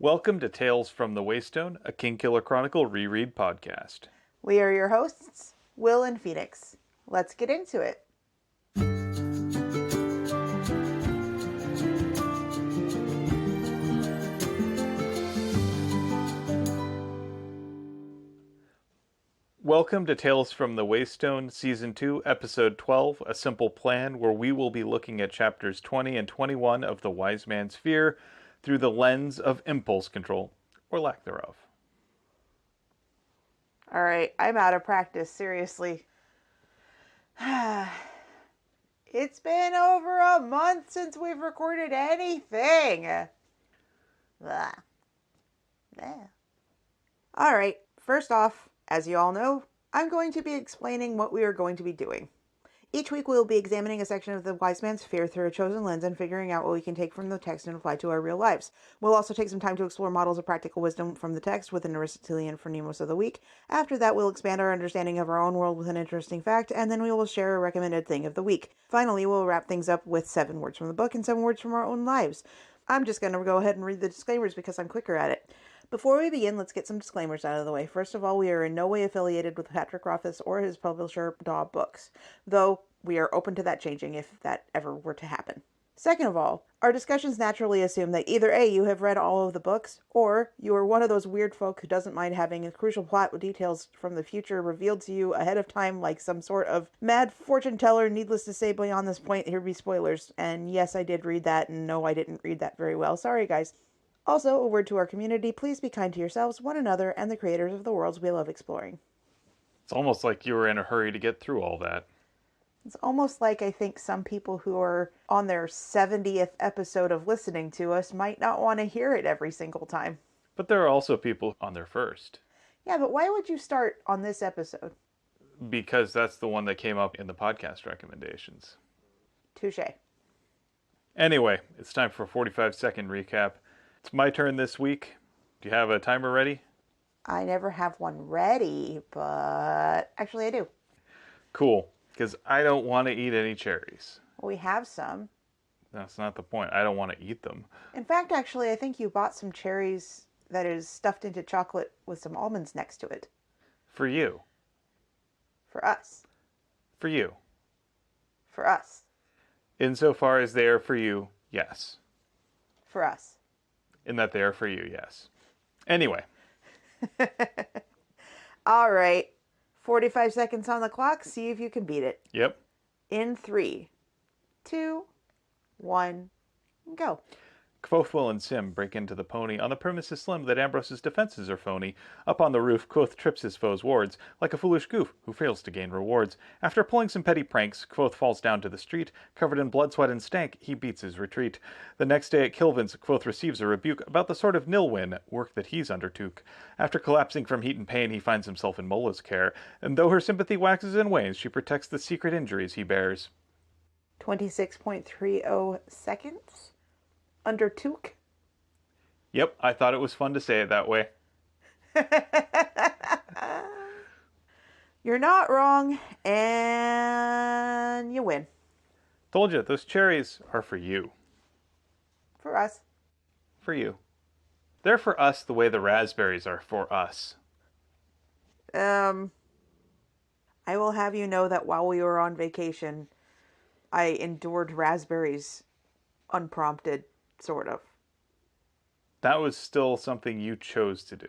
Welcome to Tales from the Waystone, a Kingkiller Chronicle reread podcast. We are your hosts, Will and Phoenix. Let's get into it. Welcome to Tales from the Waystone, Season 2, Episode 12, A Simple Plan, where we will be looking at chapters 20 and 21 of The Wise Man's Fear through the lens of impulse control, or lack thereof. All right, I'm out of practice, seriously. It's been over a month since we've recorded anything. Blah. Blah. All right, first off, as you all know, I'm going to be explaining what we are going to be doing. Each week we will be examining a section of the Wise Man's Fear through a chosen lens and figuring out what we can take from the text and apply to our real lives. We'll also take some time to explore models of practical wisdom from the text with an Aristotelian phronimos of the week. After that, we'll expand our understanding of our own world with an interesting fact, and then we will share a recommended thing of the week. Finally, we'll wrap things up with 7 words from the book and 7 words from our own lives. I'm just going to go ahead and read the disclaimers because I'm quicker at it. Before we begin, let's get some disclaimers out of the way. First of all, we are in no way affiliated with Patrick Rothfuss or his publisher, Daw Books, though we are open to that changing if that ever were to happen. Second of all, our discussions naturally assume that either A, you have read all of the books, or you are one of those weird folk who doesn't mind having a crucial plot details from the future revealed to you ahead of time like some sort of mad fortune teller. Needless to say, beyond this point, here be spoilers. And yes, I did read that, and no, I didn't read that very well. Sorry, guys. Also, a word to our community, please be kind to yourselves, one another, and the creators of the worlds we love exploring. It's almost like you were in a hurry to get through all that. It's almost like I think some people who are on their 70th episode of listening to us might not want to hear it every single time. But there are also people on their first. Yeah, but why would you start on this episode? Because that's the one that came up in the podcast recommendations. Touché. Anyway, it's time for a 45-second recap. It's my turn this week. Do you have a timer ready? I never have one ready, but actually I do. Cool, because I don't want to eat any cherries. We have some. That's not the point. I don't want to eat them. In fact, actually, I think you bought some cherries that is stuffed into chocolate with some almonds next to it. For you. For us. For you. For us. Insofar as they are for you, yes. For us. In that they are for you, yes. Anyway. All right. 45 seconds on the clock. See if you can beat it. Yep. In 3, 2, 1, go. Quoth and Sim break into the pony on the premise is slim that Ambrose's defenses are phony. Up on the roof, Quoth trips his foe's wards, like a foolish goof who fails to gain rewards. After pulling some petty pranks, Quoth falls down to the street. Covered in blood, sweat, and stank, he beats his retreat. The next day at Kilvin's, Quoth receives a rebuke about the sort of nil-win work that he's undertook. After collapsing from heat and pain, he finds himself in Mola's care, and though her sympathy waxes and wanes, she protects the secret injuries he bears. 26.30 seconds. Undertook? Yep, I thought it was fun to say it that way. You're not wrong, and you win. Told you, those cherries are for you. For us. For you. They're for us the way the raspberries are for us. I will have you know that while we were on vacation, I endured raspberries unprompted, sort of. That was still something you chose to do.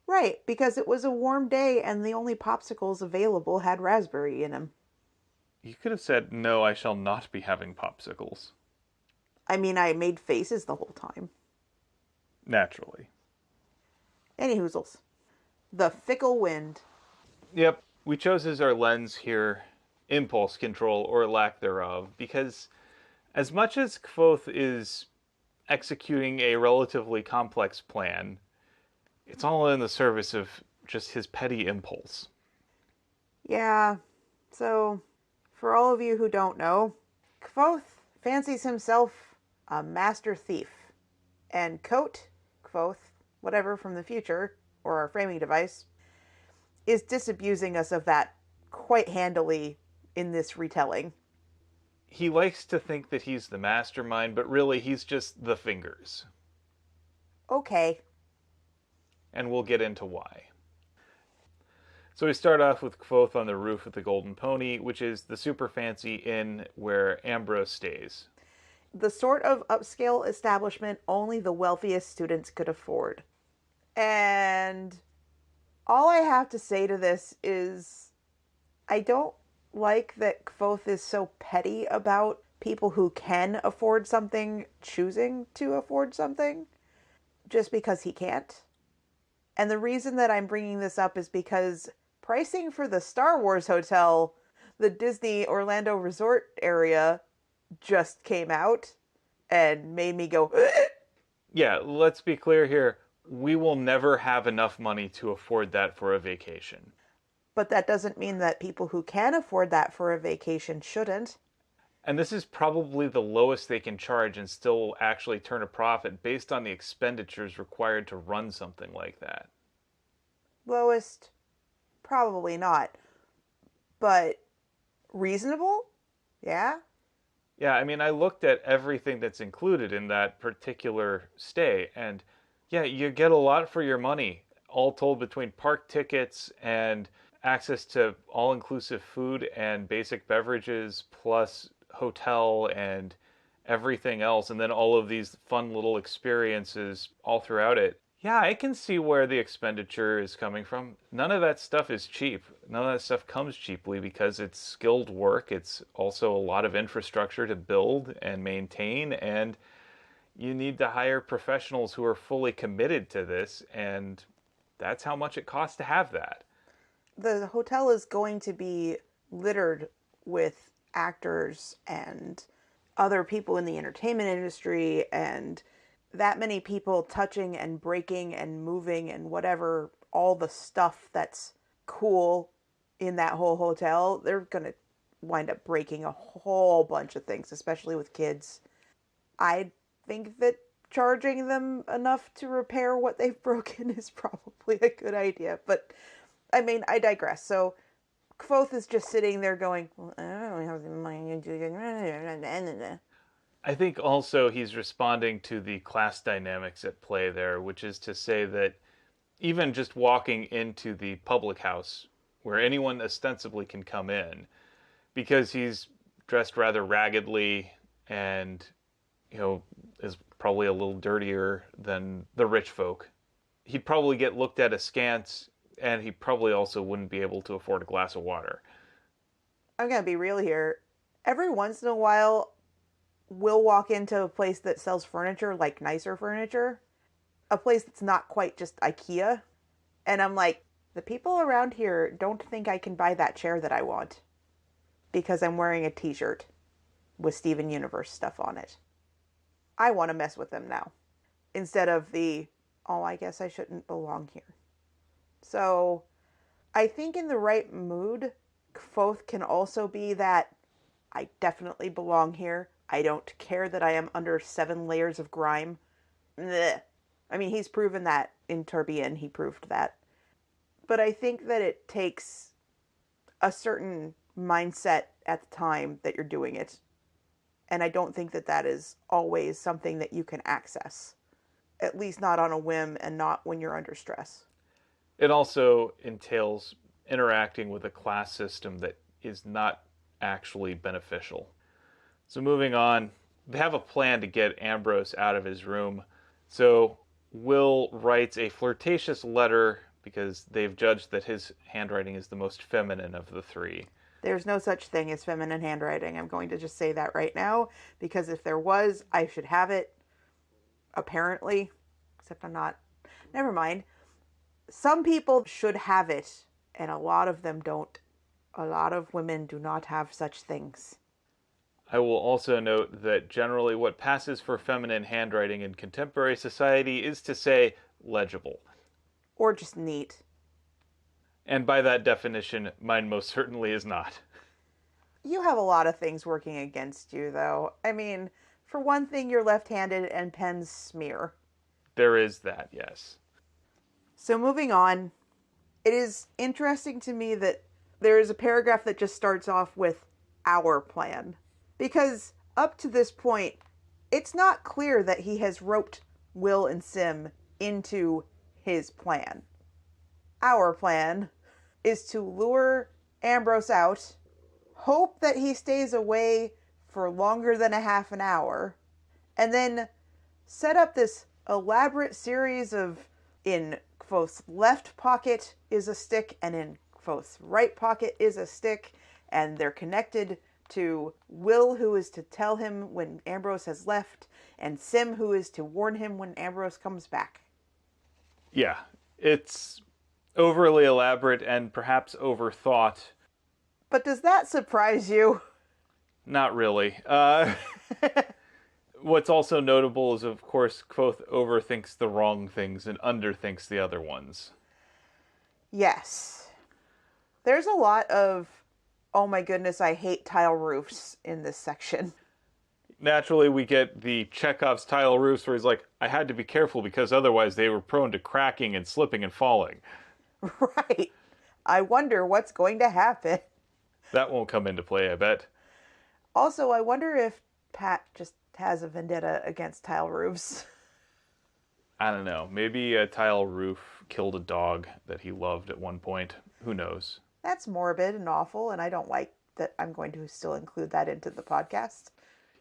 Right, because it was a warm day and the only popsicles available had raspberry in them. You could have said, no, I shall not be having popsicles. I mean, I made faces the whole time. Naturally. Any hoozles. The fickle wind. Yep, we chose as our lens here impulse control, or lack thereof, because as much as Quoth is executing a relatively complex plan, it's all in the service of just his petty impulse. Yeah, so for all of you who don't know, Quoth fancies himself a master thief. And Coat, Quoth, whatever from the future, or our framing device, is disabusing us of that quite handily in this retelling. He likes to think that he's the mastermind, but really he's just the fingers. Okay. And we'll get into why. So we start off with Kvothe on the roof of the Golden Pony, which is the super fancy inn where Ambrose stays. The sort of upscale establishment only the wealthiest students could afford. And all I have to say to this is I don't like that Kvothe is so petty about people who can afford something choosing to afford something just because he can't. And the reason that I'm bringing this up is because pricing for the Star Wars hotel, the Disney Orlando Resort area, just came out and made me go, Yeah, let's be clear here. We will never have enough money to afford that for a vacation. but that doesn't mean that people who can afford that for a vacation shouldn't. And this is probably the lowest they can charge and still actually turn a profit based on the expenditures required to run something like that. Lowest, probably not, but reasonable? Yeah. Yeah, I mean, I looked at everything that's included in that particular stay, and yeah, you get a lot for your money, all told between park tickets and access to all inclusive food and basic beverages, plus hotel and everything else, and then all of these fun little experiences all throughout it. Yeah, I can see where the expenditure is coming from. None of that stuff is cheap. None of that stuff comes cheaply because it's skilled work. It's also a lot of infrastructure to build and maintain, and you need to hire professionals who are fully committed to this, and that's how much it costs to have that. The hotel is going to be littered with actors and other people in the entertainment industry and that many people touching and breaking and moving and whatever, all the stuff that's cool in that whole hotel, they're going to wind up breaking a whole bunch of things, especially with kids. I think that charging them enough to repair what they've broken is probably a good idea. But I mean, I digress. So Kvothe is just sitting there going, well, I don't have the money to do it. I think also he's responding to the class dynamics at play there, which is to say that even just walking into the public house where anyone ostensibly can come in, because he's dressed rather raggedly and, is probably a little dirtier than the rich folk, he'd probably get looked at askance and he probably also wouldn't be able to afford a glass of water. I'm going to be real here. Every once in a while, we'll walk into a place that sells furniture, like nicer furniture, a place that's not quite just IKEA. And I'm like, the people around here don't think I can buy that chair that I want because I'm wearing a t-shirt with Steven Universe stuff on it. I want to mess with them now instead of the, oh, I guess I shouldn't belong here. So I think in the right mood, Kvothe can also be that I definitely belong here. I don't care that I am under 7 layers of grime. Blech. I mean, he's proven that in Tourbillon, he proved that. But I think that it takes a certain mindset at the time that you're doing it. And I don't think that that is always something that you can access. At least not on a whim and not when you're under stress. It also entails interacting with a class system that is not actually beneficial. So moving on, they have a plan to get Ambrose out of his room. So Will writes a flirtatious letter because they've judged that his handwriting is the most feminine of the three. There's no such thing as feminine handwriting. I'm going to just say that right now because if there was, I should have it. Apparently. Except I'm not. Never mind. Some people should have it, and a lot of them don't. A lot of women do not have such things. I will also note that generally what passes for feminine handwriting in contemporary society is to say legible. Or just neat. And by that definition, mine most certainly is not. You have a lot of things working against you, though. I mean, for one thing, you're left-handed and pens smear. There is that, yes. So moving on, it is interesting to me that there is a paragraph that just starts off with our plan. Because up to this point, it's not clear that he has roped Will and Sim into his plan. Our plan is to lure Ambrose out, hope that he stays away for longer than a half an hour, and then set up this elaborate series of, in Kvothe's left pocket is a stick, and in Kvothe's right pocket is a stick, and they're connected to Will, who is to tell him when Ambrose has left, and Sim, who is to warn him when Ambrose comes back. Yeah, it's overly elaborate and perhaps overthought. But does that surprise you? Not really. What's also notable is, of course, Kvothe overthinks the wrong things and underthinks the other ones. Yes. There's a lot of, oh my goodness, I hate tile roofs in this section. Naturally, we get the Chekhov's tile roofs where he's like, I had to be careful because otherwise they were prone to cracking and slipping and falling. Right. I wonder what's going to happen. That won't come into play, I bet. Also, I wonder if Pat just has a vendetta against tile roofs. I don't know. Maybe a tile roof killed a dog that he loved at one point. Who knows? That's morbid and awful, and I don't like that I'm going to still include that into the podcast.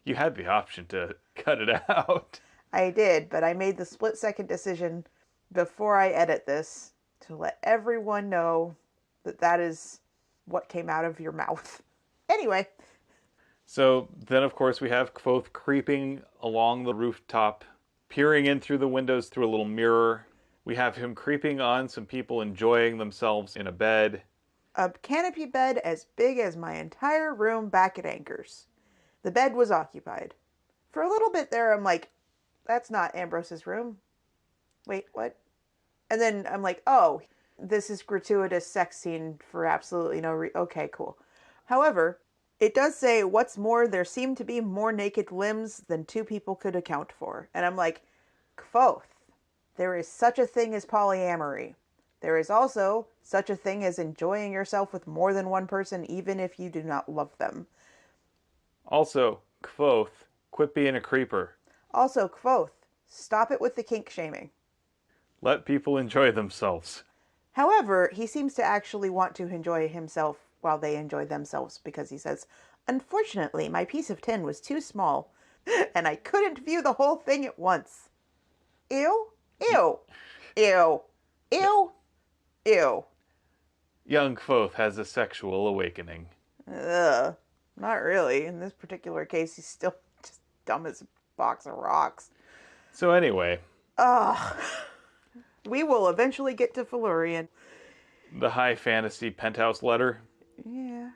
You had the option to cut it out. I did, but I made the split-second decision before I edit this to let everyone know that that is what came out of your mouth. Anyway. So then, of course, we have Kvothe creeping along the rooftop, peering in through the windows through a little mirror. We have him creeping on some people enjoying themselves in a bed. A canopy bed as big as my entire room back at Anchor's. The bed was occupied. For a little bit there, I'm like, that's not Ambrose's room. Wait, what? And then I'm like, oh, this is gratuitous sex scene for absolutely no reason. Okay, cool. However, it does say, what's more, there seem to be more naked limbs than two people could account for. And I'm like, Kvothe, there is such a thing as polyamory. There is also such a thing as enjoying yourself with more than one person, even if you do not love them. Also, Kvothe, quit being a creeper. Also, Kvothe, stop it with the kink shaming. Let people enjoy themselves. However, he seems to actually want to enjoy himself while they enjoy themselves, because he says, unfortunately, my piece of tin was too small, and I couldn't view the whole thing at once. Ew, ew, ew, ew, ew. Young Kvothe has a sexual awakening. Ugh, not really. In this particular case, he's still just dumb as a box of rocks. So anyway. Ugh. We will eventually get to Felurian. The high fantasy penthouse letter. Yeah.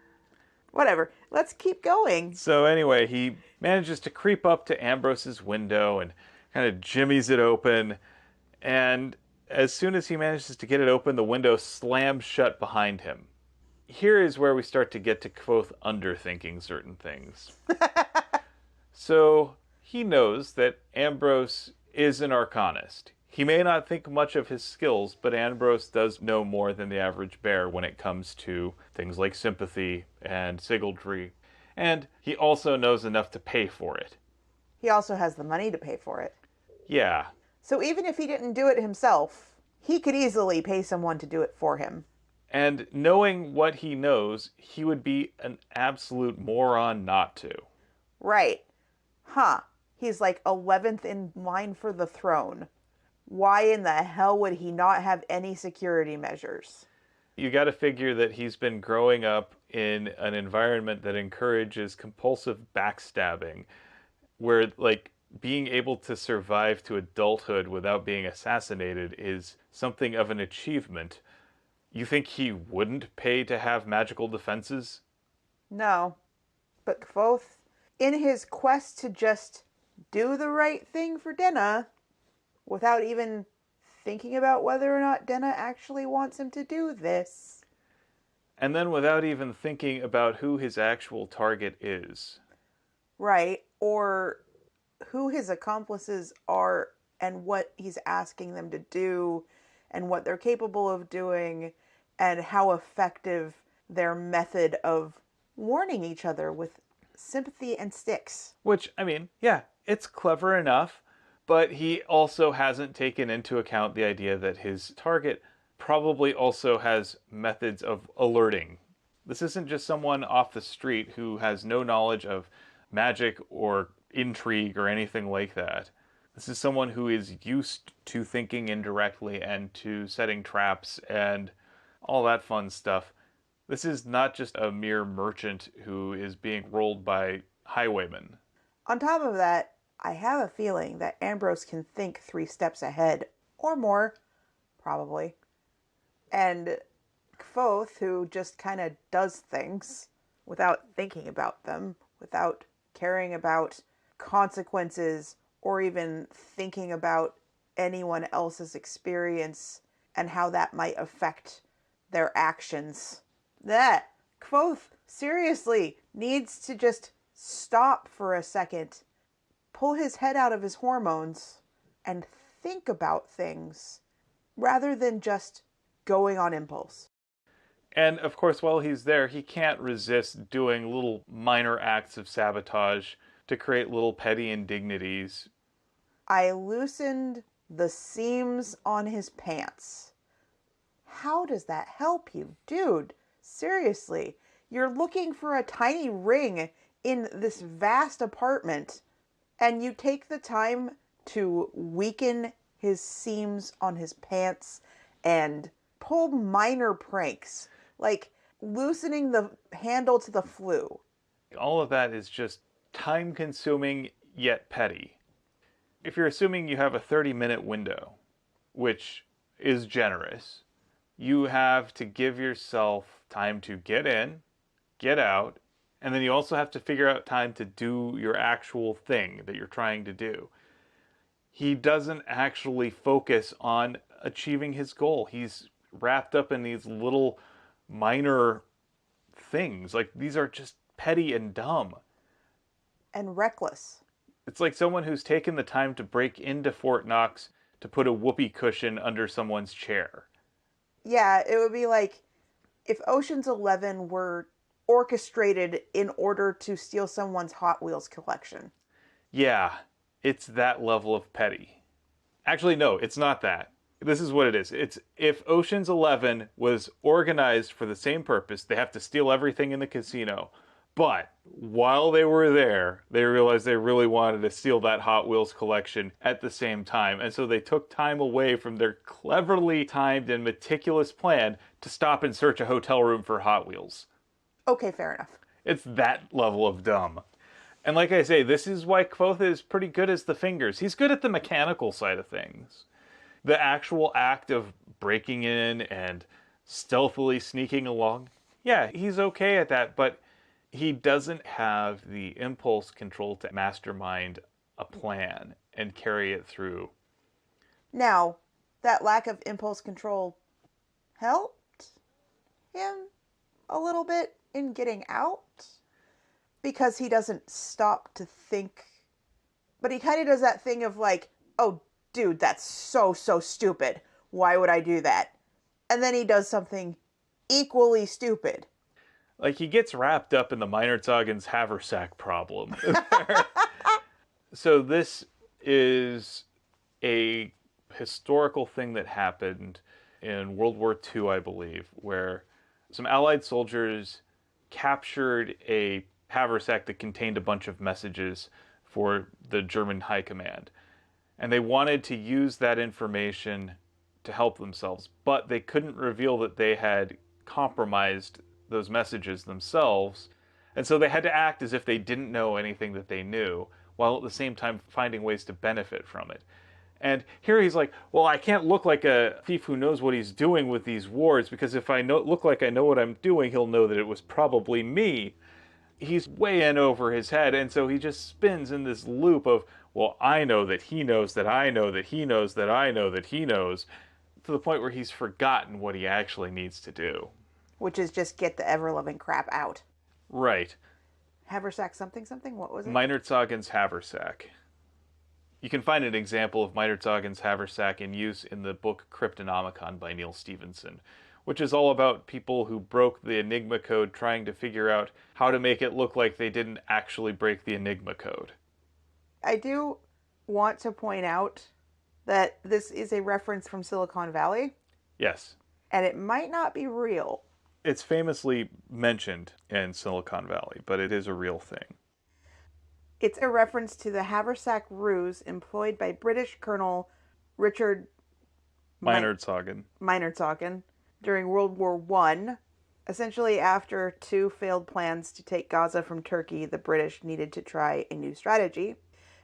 Whatever. Let's keep going. So anyway, he manages to creep up to Ambrose's window and kind of jimmies it open. And as soon as he manages to get it open, the window slams shut behind him. Here is where we start to get to Kvothe underthinking certain things. So he knows that Ambrose is an arcanist. He may not think much of his skills, but Ambrose does know more than the average bear when it comes to things like sympathy and sigildry. And he also knows enough to pay for it. He also has the money to pay for it. Yeah. So even if he didn't do it himself, he could easily pay someone to do it for him. And knowing what he knows, he would be an absolute moron not to. Right. Huh. He's like 11th in line for the throne. Why in the hell would he not have any security measures? You got to figure that he's been growing up in an environment that encourages compulsive backstabbing, where, like, being able to survive to adulthood without being assassinated is something of an achievement. You think he wouldn't pay to have magical defenses? No. But Kvothe, in his quest to just do the right thing for Denna, without even thinking about whether or not Denna actually wants him to do this. And then without even thinking about who his actual target is. Right, or who his accomplices are and what he's asking them to do and what they're capable of doing and how effective their method of warning each other with sympathy and sticks. Which, I mean, yeah, it's clever enough, But he also hasn't taken into account the idea that his target probably also has methods of alerting. This isn't just someone off the street who has no knowledge of magic or intrigue or anything like that. This is someone who is used to thinking indirectly and to setting traps and all that fun stuff. This is not just a mere merchant who is being rolled by highwaymen. On top of that, I have a feeling that Ambrose can think 3 steps ahead, or more, probably. And Kvothe, who just kind of does things without thinking about them, without caring about consequences, or even thinking about anyone else's experience and how that might affect their actions. That Kvothe seriously needs to just stop for a second, pull his head out of his hormones, and think about things rather than just going on impulse. And of course, while he's there, he can't resist doing little minor acts of sabotage to create little petty indignities. I loosened the seams on his pants. How does that help you, dude? Seriously, you're looking for a tiny ring in this vast apartment, and you take the time to weaken his seams on his pants and pull minor pranks, like loosening the handle to the flue. All of that is just time consuming yet petty. If you're assuming you have a 30-minute window, which is generous, you have to give yourself time to get in, get out, and then you also have to figure out time to do your actual thing that you're trying to do. He doesn't actually focus on achieving his goal. He's wrapped up in these little minor things. Like, these are just petty and dumb. And reckless. It's like someone who's taken the time to break into Fort Knox to put a whoopee cushion under someone's chair. Yeah, it would be like if Ocean's 11 were orchestrated in order to steal someone's Hot Wheels collection. Yeah, it's that level of petty. Actually, no, it's not that. This is what it is. It's if Ocean's 11 was organized for the same purpose, they have to steal everything in the casino. But while they were there, they realized they really wanted to steal that Hot Wheels collection at the same time. And so they took time away from their cleverly timed and meticulous plan to stop and search a hotel room for Hot Wheels. Okay, fair enough. It's that level of dumb. And like I say, this is why Kvothe is pretty good as the fingers. He's good at the mechanical side of things. The actual act of breaking in and stealthily sneaking along, yeah, he's okay at that, but he doesn't have the impulse control to mastermind a plan and carry it through. Now, that lack of impulse control helped him a little bit in getting out because he doesn't stop to think. But he kind of does that thing of like, oh, dude, that's so stupid. Why would I do that? And then he does something equally stupid. Like, he gets wrapped up in the Meinerzagen's haversack problem. So this is a historical thing that happened in World War II, I believe, where some Allied soldiers captured a haversack that contained a bunch of messages for the German High Command. And they wanted to use that information to help themselves, but they couldn't reveal that they had compromised those messages themselves. And so they had to act as if they didn't know anything that they knew, while at the same time finding ways to benefit from it. And here he's like, well, I can't look like a thief who knows what he's doing with these wards, because if I look like I know what I'm doing, he'll know that it was probably me. He's way in over his head, and so he just spins in this loop of, well, I know that he knows that I know that he knows that I know that he knows, to the point where he's forgotten what he actually needs to do. Which is just get the ever-loving crap out. Right. Haversack something? What was it? Meinerzagen's haversack. You can find an example of Meinerzagen's haversack in use in the book Cryptonomicon by Neil Stephenson, which is all about people who broke the Enigma code trying to figure out how to make it look like they didn't actually break the Enigma code. I do want to point out that this is a reference from Silicon Valley, Yes. and it might not be real. It's famously mentioned in Silicon Valley, but it is a real thing. It's a reference to the haversack ruse employed by British Colonel Richard Meinerzhagen. Meinerzhagen during World War One. Essentially, after two failed plans to take Gaza from Turkey, the British needed to try a new strategy.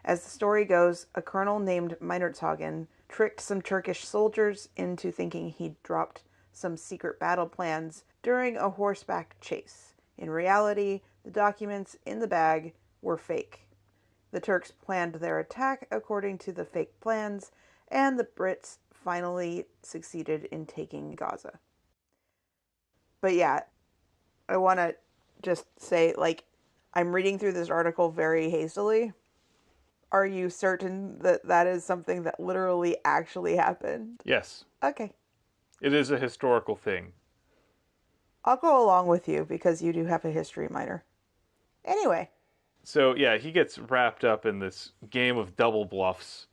As the story goes, a colonel named Meinerzhagen tricked some Turkish soldiers into thinking he'd dropped some secret battle plans during a horseback chase. In reality, the documents in the bag were fake. The Turks planned their attack according to the fake plans, and the Brits finally succeeded in taking Gaza. But yeah, I want to just say, like, I'm reading through this article very hastily. Are you certain that that is something that literally actually happened? Yes. Okay. It is a historical thing. I'll go along with you because you do have a history minor. Anyway. So, yeah, he gets wrapped up in this game of double bluffs,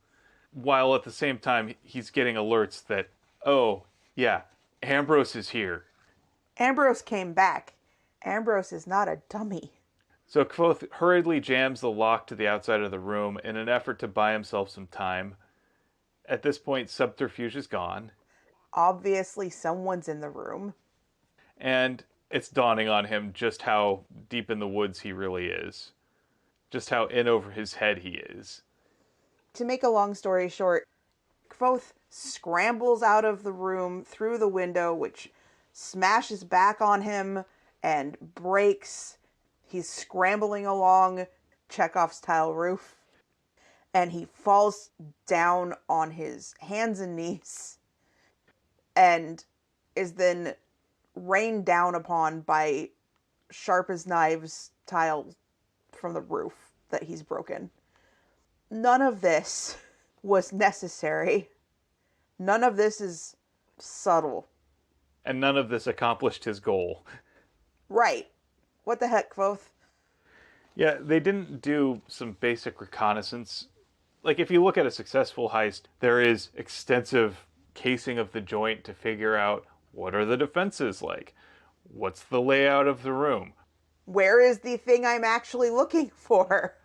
while at the same time he's getting alerts that, oh, yeah, Ambrose is here. Ambrose came back. Ambrose is not a dummy. So Kvothe hurriedly jams the lock to the outside of the room in an effort to buy himself some time. At this point, subterfuge is gone. Obviously, someone's in the room. And it's dawning on him just how deep in the woods he really is. Just how in over his head he is. To make a long story short, Kvothe scrambles out of the room through the window, which smashes back on him and breaks. He's scrambling along Chekhov's tile roof, and he falls down on his hands and knees and is then rained down upon by sharp as knives tile from the roof that he's broken. None of this was necessary. None of this is subtle. And none of this accomplished his goal. Right. What the heck, Kvothe? Yeah, they didn't do some basic reconnaissance. Like, if you look at a successful heist, there is extensive casing of the joint to figure out what are the defenses like? What's the layout of the room? Where is the thing I'm actually looking for?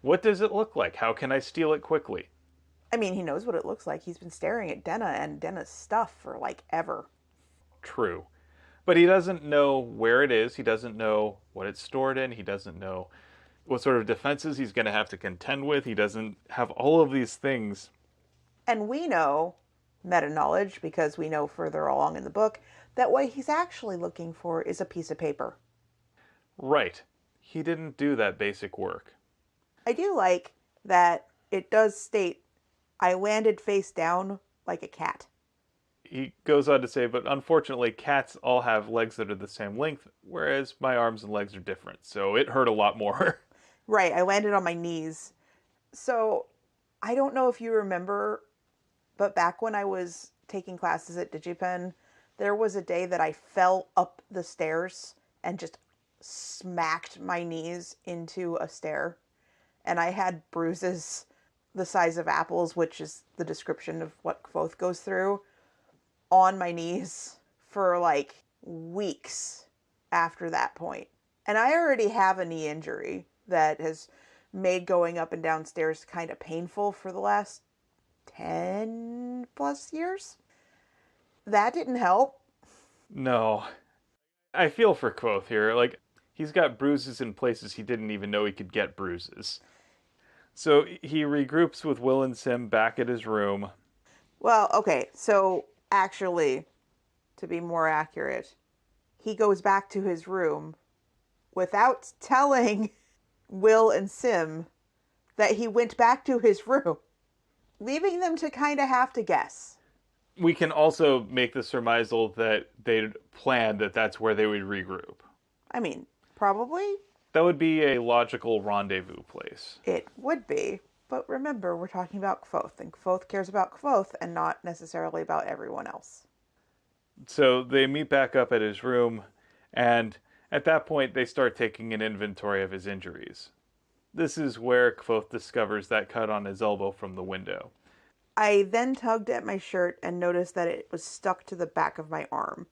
What does it look like? How can I steal it quickly? I mean, he knows what it looks like. He's been staring at Denna and Denna's stuff for, like, ever. True. But he doesn't know where it is. He doesn't know what it's stored in. He doesn't know what sort of defenses he's going to have to contend with. He doesn't have all of these things. And we know, meta-knowledge, because we know further along in the book, that what he's actually looking for is a piece of paper. Right. He didn't do that basic work. I do like that it does state, I landed face down like a cat. He goes on to say, but unfortunately, cats all have legs that are the same length, whereas my arms and legs are different, so it hurt a lot more. Right, I landed on my knees. So, I don't know if you remember, but back when I was taking classes at DigiPen, there was a day that I fell up the stairs and just smacked my knees into a stair. And I had bruises the size of apples, which is the description of what Kvothe goes through, on my knees for like weeks after that point. And I already have a knee injury that has made going up and down stairs kind of painful for the last 10 plus years. That didn't help. No. I feel for Kvothe here. Like, he's got bruises in places he didn't even know he could get bruises. So he regroups with Will and Sim back at his room. Well, okay, so actually, to be more accurate, he goes back to his room without telling Will and Sim that he went back to his room, leaving them to kind of have to guess. We can also make the surmisal that they'd planned that that's where they would regroup. I mean, probably That would be a logical rendezvous place. it would be. But remember, we're talking about Kvothe, and Kvothe cares about Kvothe and not necessarily about everyone else. So they meet back up at his room, and at that point they start taking an inventory of his injuries. This is where Kvothe discovers that cut on his elbow from the window. I then tugged at my shirt and noticed that it was stuck to the back of my arm.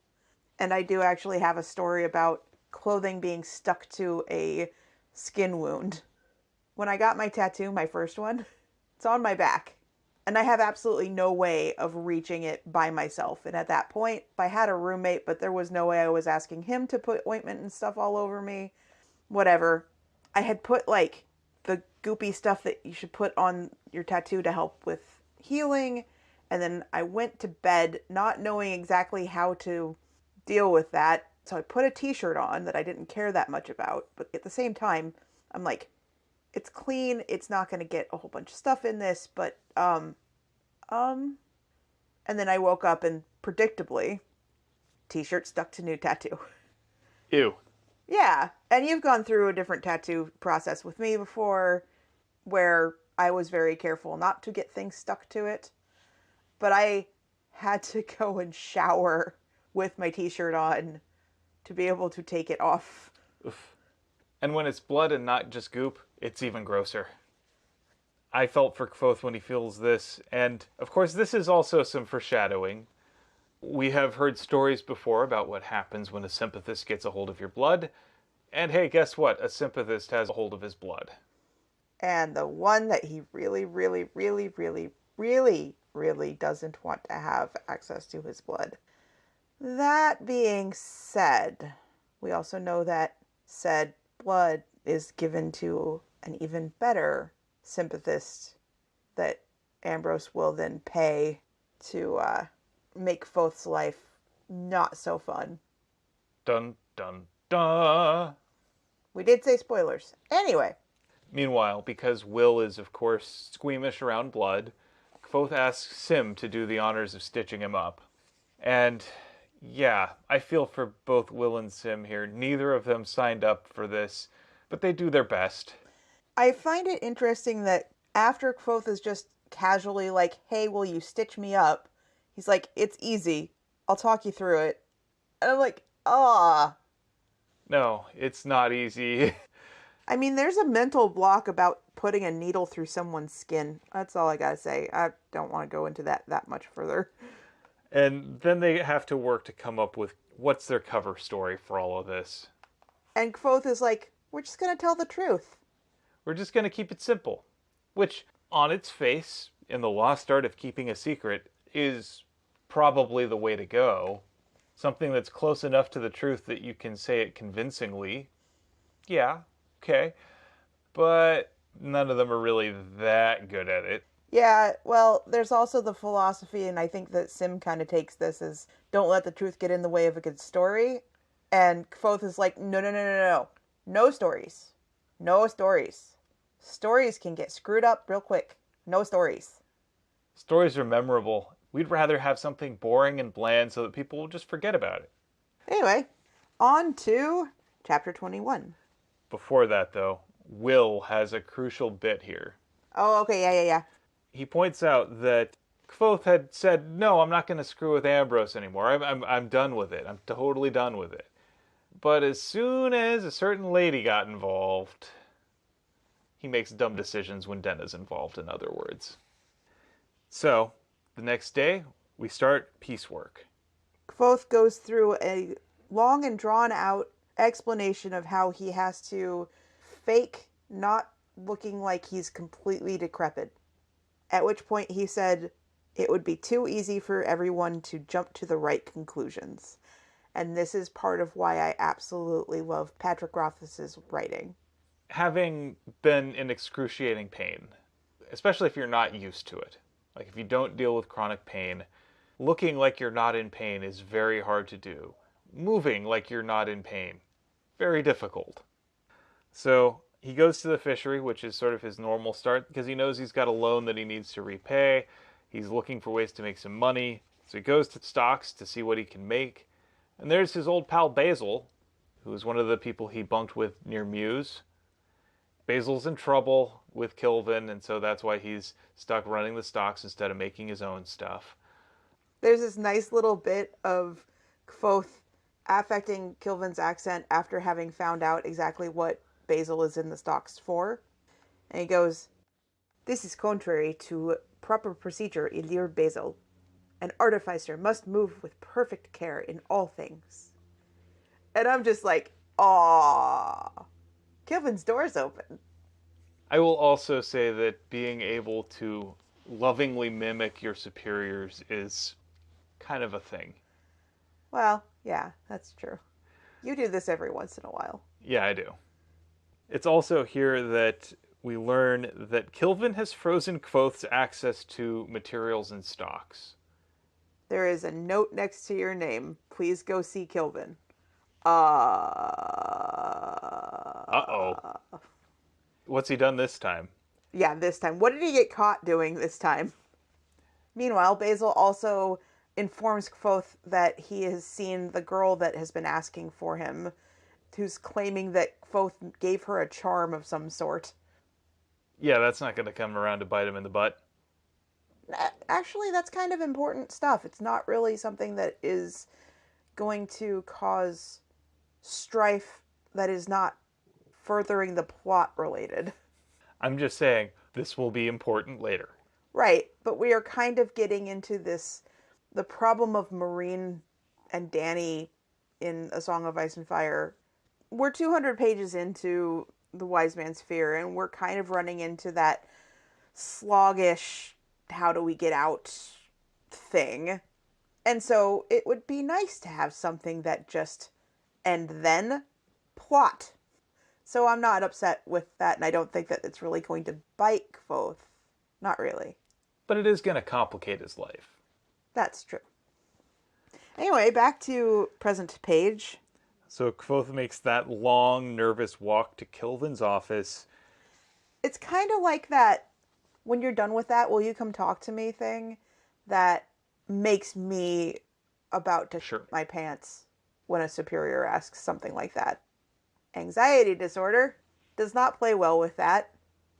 And I do actually have a story about clothing being stuck to a skin wound. When I got my tattoo, my first one, it's on my back. And I have absolutely no way of reaching it by myself. And at that point, I had a roommate, but there was no way I was asking him to put ointment and stuff all over me. Whatever. I had put like the goopy stuff that you should put on your tattoo to help with healing. And then I went to bed not knowing exactly how to deal with that. So I put a t-shirt on that I didn't care that much about. But at the same time, I'm like, it's clean. It's not going to get a whole bunch of stuff in this, but, and then I woke up and predictably, t-shirt stuck to new tattoo. Ew. Yeah. And you've gone through a different tattoo process with me before where I was very careful not to get things stuck to it. But I had to go and shower with my t-shirt on to be able to take it off. Oof. And when it's blood and not just goop, it's even grosser. I felt for Kvothe when he feels this, and of course this is also some foreshadowing. We have heard stories before about what happens when a sympathist gets a hold of your blood, and hey, guess what? A sympathist has a hold of his blood. And the one that he really, really, really, really, really, really doesn't want to have access to his blood. That being said, we also know that said blood is given to an even better sympathist that Ambrose will then pay to make Kvothe's life not so fun. Dun, dun, dun. We did say spoilers. Anyway. Meanwhile, because Will is, of course, squeamish around blood, Kvothe asks Sim to do the honors of stitching him up. And yeah, I feel for both Will and Sim here. Neither of them signed up for this, but they do their best. I find it interesting that after Kvothe is just casually like, hey, will you stitch me up? He's like, it's easy. I'll talk you through it. And I'm like, ah. No, it's not easy. I mean, there's a mental block about putting a needle through someone's skin. That's all I gotta say. I don't want to go into that much further. And then they have to work to come up with what's their cover story for all of this. And Kvothe is like, we're just gonna tell the truth. We're just going to keep it simple. Which, on its face, in the lost art of keeping a secret, is probably the way to go. Something that's close enough to the truth that you can say it convincingly. Yeah, okay. But none of them are really that good at it. Yeah, well, there's also the philosophy, and I think that Sim kind of takes this as don't let the truth get in the way of a good story. And Kvothe is like, no, no, no, no, no. No stories. No stories. Stories can get screwed up real quick. No stories. Stories are memorable. We'd rather have something boring and bland so that people will just forget about it. Anyway, on to chapter 21. Before that, though, Will has a crucial bit here. Oh, okay, yeah. He points out that Kvothe had said, no, I'm not going to screw with Ambrose anymore. I'm done with it. I'm totally done with it. But as soon as a certain lady got involved, he makes dumb decisions when Denna's involved, in other words. So, the next day, we start piecework. Kvothe goes through a long and drawn out explanation of how he has to fake not looking like he's completely decrepit. At which point he said it would be too easy for everyone to jump to the right conclusions. And this is part of why I absolutely love Patrick Rothfuss's writing. Having been in excruciating pain, especially if you're not used to it, like if you don't deal with chronic pain, looking like you're not in pain is very hard to do. Moving like you're not in pain, very difficult. So he goes to the fishery, which is sort of his normal start, because he knows he's got a loan that he needs to repay. He's looking for ways to make some money. So he goes to stocks to see what he can make. And there's his old pal Basil, who is one of the people he bunked with near Muse. Basil's in trouble with Kilvin, and so that's why he's stuck running the stocks instead of making his own stuff. There's this nice little bit of Kvothe affecting Kilvin's accent after having found out exactly what Basil is in the stocks for. And he goes, "This is contrary to proper procedure, Ilir Basil. An artificer must move with perfect care in all things." And I'm just like, "Aww, Kilvin's door's open." I will also say that being able to lovingly mimic your superiors is kind of a thing. Well, yeah, that's true. You do this every once in a while. Yeah, I do. It's also here that we learn that Kilvin has frozen Kvothe's access to materials and stocks. There is a note next to your name. Please go see Kilvin. Uh-oh. What's he done this time? Yeah, this time. What did he get caught doing this time? Meanwhile, Basil also informs Kvothe that he has seen the girl that has been asking for him, who's claiming that Kvothe gave her a charm of some sort. Yeah, that's not going to come around to bite him in the butt. Actually, that's kind of important stuff. It's not really something that is going to cause strife that is not furthering the plot related. I'm just saying, this will be important later. Right, but we are kind of getting into the problem of Marine and Danny in A Song of Ice and Fire. We're 200 pages into The Wise Man's Fear, and we're kind of running into that sloggish, how do we get out thing. And so it would be nice to have something that just, and then plot. So I'm not upset with that, and I don't think that it's really going to bite Kvothe. Not really. But it is going to complicate his life. That's true. Anyway, back to present page. So Kvothe makes that long, nervous walk to Kilvin's office. It's kind of like that, when you're done with that, will you come talk to me thing that makes me about to shit my pants when a superior asks something like that. Anxiety disorder does not play well with that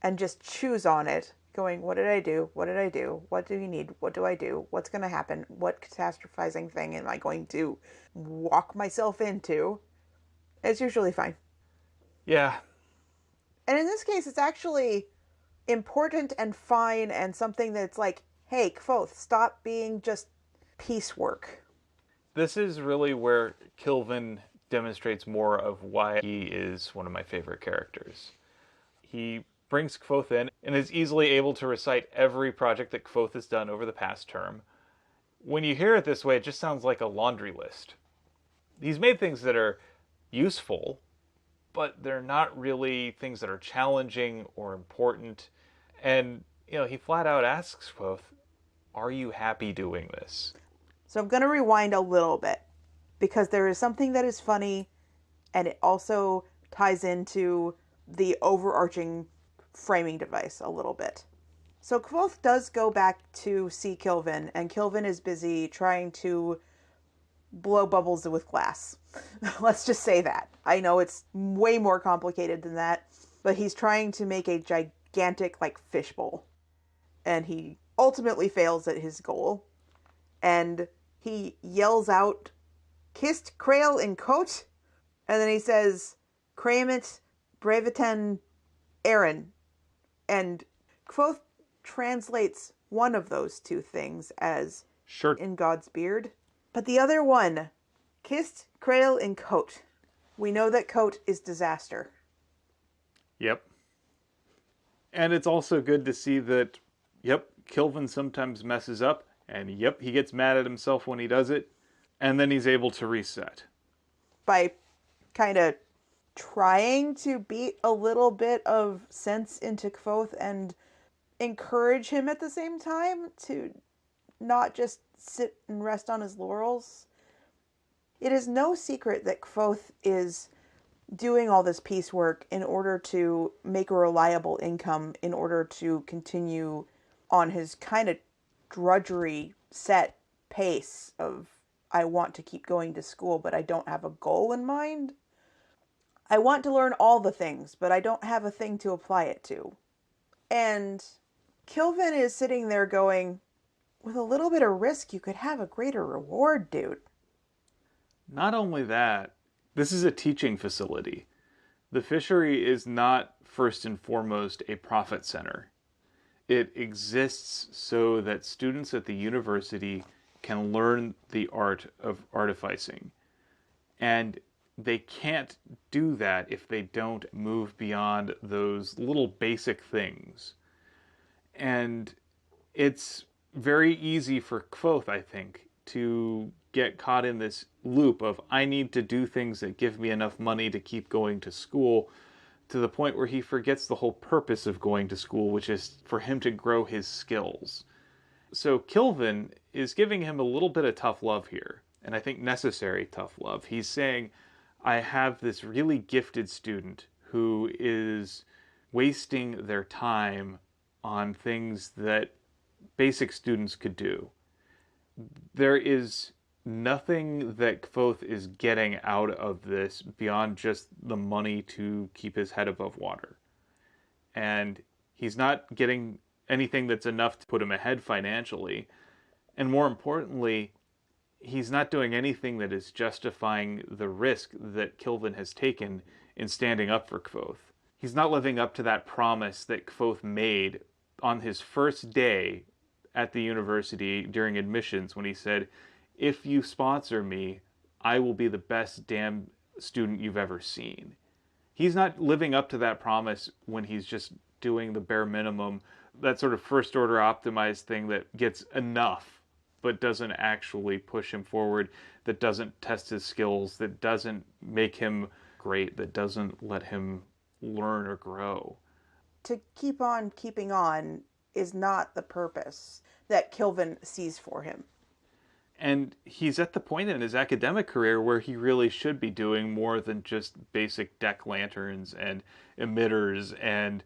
and just chews on it, going, what did I do? What did I do? What do you need? What do I do? What's going to happen? What catastrophizing thing am I going to walk myself into? It's usually fine. Yeah. And in this case, it's actually important and fine and something that's like, hey, Kvothe, stop being just piecework. This is really where Kilvin demonstrates more of why he is one of my favorite characters. He brings Kvothe in and is easily able to recite every project that Kvothe has done over the past term. When you hear it this way, it just sounds like a laundry list. He's made things that are useful, but they're not really things that are challenging or important. And, he flat out asks Kvothe, are you happy doing this? So I'm going to rewind a little bit because there is something that is funny and it also ties into the overarching framing device a little bit. So Kvothe does go back to see Kilvin, and Kilvin is busy trying to blow bubbles with glass. Let's just say that. I know it's way more complicated than that, but he's trying to make a gigantic, fishbowl. And he ultimately fails at his goal. And he yells out, "Kist Krail in coat?" And then he says, "Kraemit Brevetan Aaron." And Kvothe translates one of those two things as shirt in God's beard. But the other one, "Kist Krail in coat." We know that coat is disaster. Yep. And it's also good to see that, Kilvin sometimes messes up, and he gets mad at himself when he does it, and then he's able to reset. By kind of trying to beat a little bit of sense into Kvothe and encourage him at the same time to not just sit and rest on his laurels. It is no secret that Kvothe is doing all this piecework in order to make a reliable income, in order to continue on his kind of drudgery set pace of, I want to keep going to school, but I don't have a goal in mind. I want to learn all the things, but I don't have a thing to apply it to. And Kilvin is sitting there going, with a little bit of risk, you could have a greater reward, dude. Not only that, this is a teaching facility. The fishery is not first and foremost a profit center. It exists so that students at the university can learn the art of artificing. And they can't do that if they don't move beyond those little basic things. And it's very easy for Kvothe, I think, to get caught in this loop of I need to do things that give me enough money to keep going to school, to the point where he forgets the whole purpose of going to school, which is for him to grow his skills. So Kilvin is giving him a little bit of tough love here, and I think necessary tough love. He's saying, I have this really gifted student who is wasting their time on things that basic students could do. There is nothing that Kvothe is getting out of this beyond just the money to keep his head above water. And he's not getting anything that's enough to put him ahead financially. And more importantly, he's not doing anything that is justifying the risk that Kilvin has taken in standing up for Kvothe. He's not living up to that promise that Kvothe made on his first day at the university during admissions when he said, if you sponsor me, I will be the best damn student you've ever seen. He's not living up to that promise when he's just doing the bare minimum, that sort of first order optimized thing that gets enough, but doesn't actually push him forward, that doesn't test his skills, that doesn't make him great, that doesn't let him learn or grow. To keep on keeping on is not the purpose that Kilvin sees for him. And he's at the point in his academic career where he really should be doing more than just basic deck lanterns and emitters and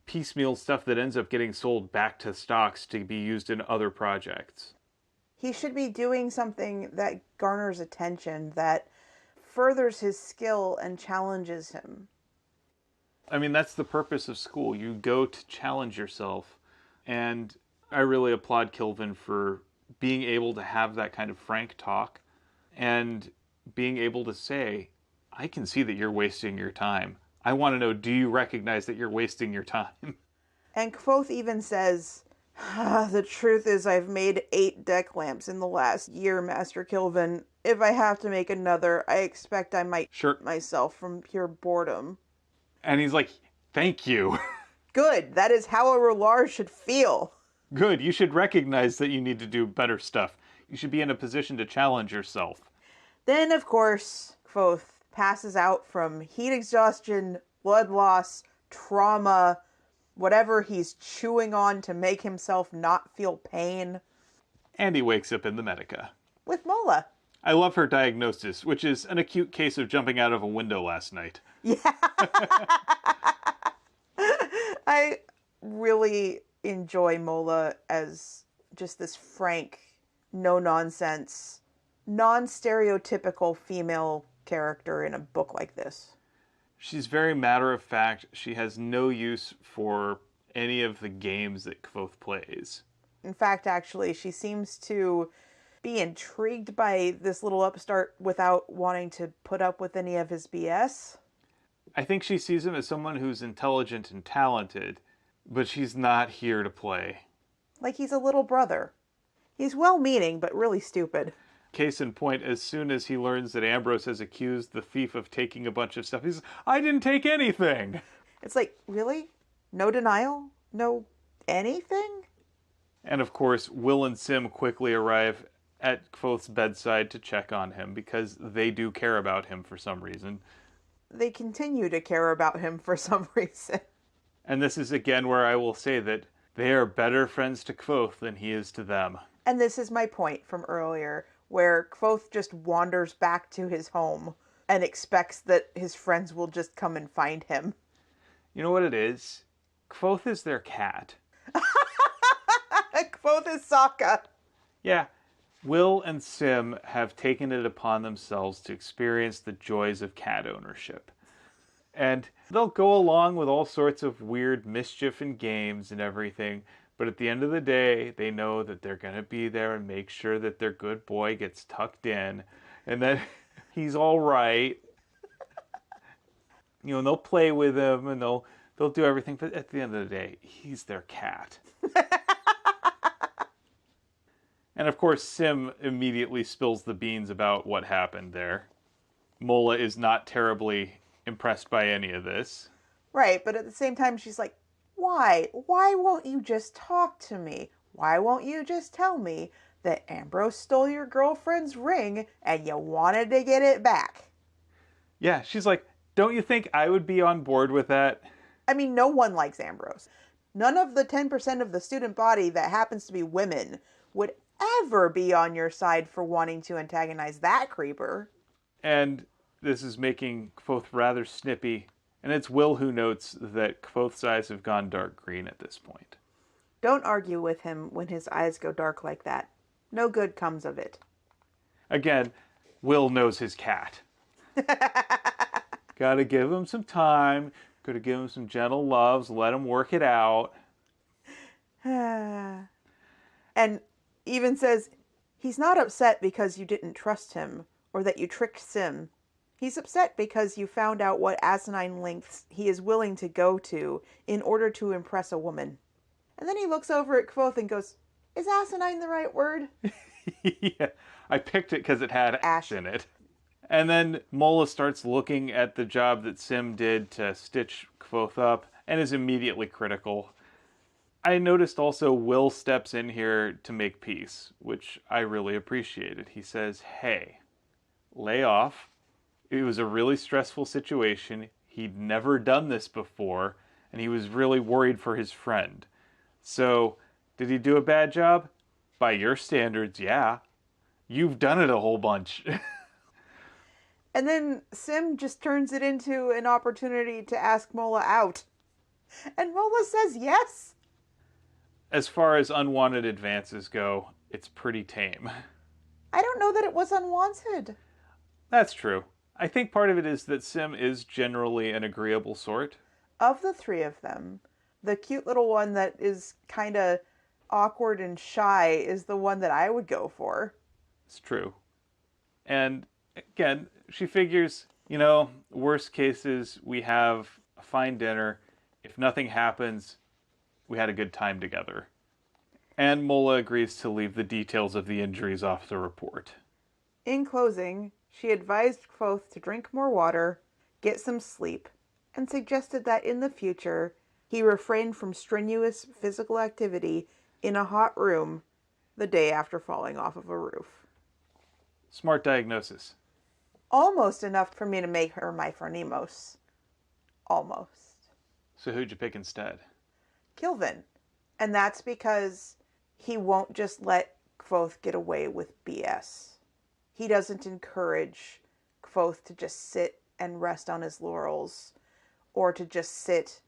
piecemeal stuff that ends up getting sold back to stocks to be used in other projects. He should be doing something that garners attention, that furthers his skill and challenges him. I mean, that's the purpose of school. You go to challenge yourself. And I really applaud Kilvin for being able to have that kind of frank talk and being able to say, I can see that you're wasting your time. I want to know, do you recognize that you're wasting your time? And Kvothe even says, the truth is I've made 8 deck lamps in the last year, Master Kilvin. If I have to make another, I expect I might hurt myself from pure boredom. And he's like, thank you. Good. That is how a ruler should feel. Good. You should recognize that you need to do better stuff. You should be in a position to challenge yourself. Then, of course, Kvothe passes out from heat exhaustion, blood loss, trauma, whatever he's chewing on to make himself not feel pain. And he wakes up in the Medica. With Mola. I love her diagnosis, which is an acute case of jumping out of a window last night. Yeah. I really enjoy Mola as just this frank, no-nonsense, non-stereotypical female character in a book like this. She's very matter-of-fact. She has no use for any of the games that Kvothe plays. In fact, actually, she seems to be intrigued by this little upstart without wanting to put up with any of his BS. I think she sees him as someone who's intelligent and talented, but she's not here to play. Like he's a little brother. He's well-meaning, but really stupid. Case in point, as soon as he learns that Ambrose has accused the thief of taking a bunch of stuff, he's, I didn't take anything! It's like, really? No denial? No anything? And of course, Will and Sim quickly arrive at Kvothe's bedside to check on him, because they do care about him for some reason. They continue to care about him for some reason. And this is again where I will say that they are better friends to Kvothe than he is to them. And this is my point from earlier, where Kvothe just wanders back to his home and expects that his friends will just come and find him. You know what it is? Kvothe is their cat. Kvothe is Sokka. Yeah. Will and Sim have taken it upon themselves to experience the joys of cat ownership. And they'll go along with all sorts of weird mischief and games and everything, but at the end of the day, they know that they're going to be there and make sure that their good boy gets tucked in and that he's all right. You know, and they'll play with him and they'll They'll do everything, but at the end of the day, he's their cat. And of course, Sim immediately spills the beans about what happened there. Mola is not terribly impressed by any of this. Right, but at the same time, she's like, why? Why won't you just talk to me? Why won't you just tell me that Ambrose stole your girlfriend's ring and you wanted to get it back? Yeah, she's like, don't you think I would be on board with that? I mean, no one likes Ambrose. None of the 10% of the student body that happens to be women would ever be on your side for wanting to antagonize that creeper. And this is making Kvothe rather snippy. And it's Will who notes that Kvothe's eyes have gone dark green at this point. Don't argue with him when his eyes go dark like that. No good comes of it. Again, Will knows his cat. Gotta give him some time. Gotta give him some gentle loves. Let him work it out. And even says, he's not upset because you didn't trust him or that you tricked Sim. He's upset because you found out what asinine lengths he is willing to go to in order to impress a woman. And then he looks over at Kvothe and goes, is asinine the right word? Yeah, I picked it because it had Ash in it. And then Mola starts looking at the job that Sim did to stitch Kvothe up and is immediately critical. I noticed also Will steps in here to make peace, which I really appreciated. He says, hey, lay off. It was a really stressful situation. He'd never done this before, and he was really worried for his friend. So, did he do a bad job? By your standards, yeah. You've done it a whole bunch. And then Sim just turns it into an opportunity to ask Mola out. And Mola says yes. As far as unwanted advances go, it's pretty tame. I don't know that it was unwanted. That's true. I think part of it is that Sim is generally an agreeable sort. Of the three of them, the cute little one that is kind of awkward and shy is the one that I would go for. It's true. And again, she figures, worst cases, we have a fine dinner. If nothing happens, we had a good time together. And Mola agrees to leave the details of the injuries off the report. In closing, she advised Kvothe to drink more water, get some sleep, and suggested that in the future he refrain from strenuous physical activity in a hot room the day after falling off of a roof. Smart diagnosis. Almost enough for me to make her my Phronimos. Almost. So who'd you pick instead? Kilvin. And that's because he won't just let Kvothe get away with BS. He doesn't encourage Kvothe to just sit and rest on his laurels or to just sit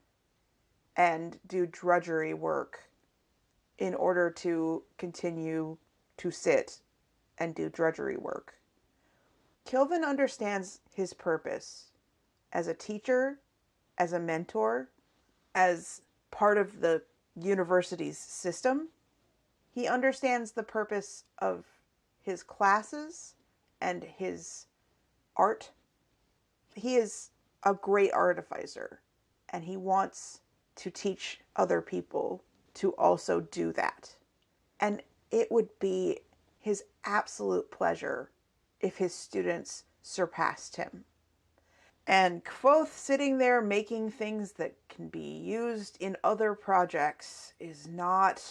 and do drudgery work in order to continue to sit and do drudgery work. Kilvin understands his purpose as a teacher, as a mentor, as part of the university's system. He understands the purpose of his classes and his art. He is a great artificer, and he wants to teach other people to also do that. And it would be his absolute pleasure if his students surpassed him. And Kvothe sitting there making things that can be used in other projects is not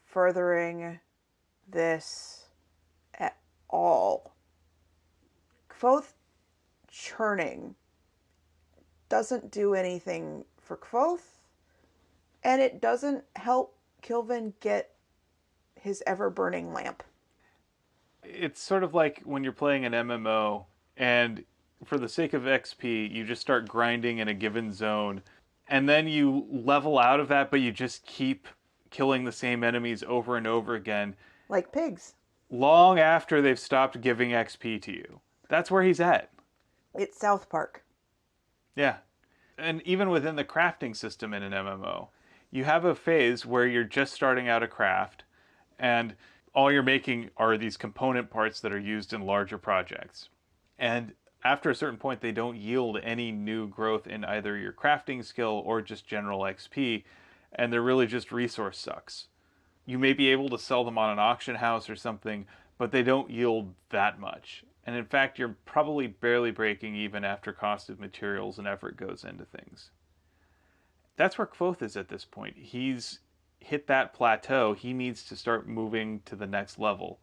furthering this at all. Kvothe churning doesn't do anything for Kvothe, and it doesn't help Kilvin get his ever-burning lamp. It's sort of like when you're playing an MMO and for the sake of XP, you just start grinding in a given zone and then you level out of that, but you just keep killing the same enemies over and over again. Like pigs. Long after they've stopped giving XP to you. That's where he's at. It's South Park. Yeah. And even within the crafting system in an MMO, you have a phase where you're just starting out a craft and all you're making are these component parts that are used in larger projects. And After a certain point, they don't yield any new growth in either your crafting skill or just general XP, and they're really just resource sucks. You may be able to sell them on an auction house or something, but they don't yield that much. And in fact, you're probably barely breaking even after cost of materials and effort goes into things. That's where Kvothe is at this point. He's hit that plateau. He needs to start moving to the next level.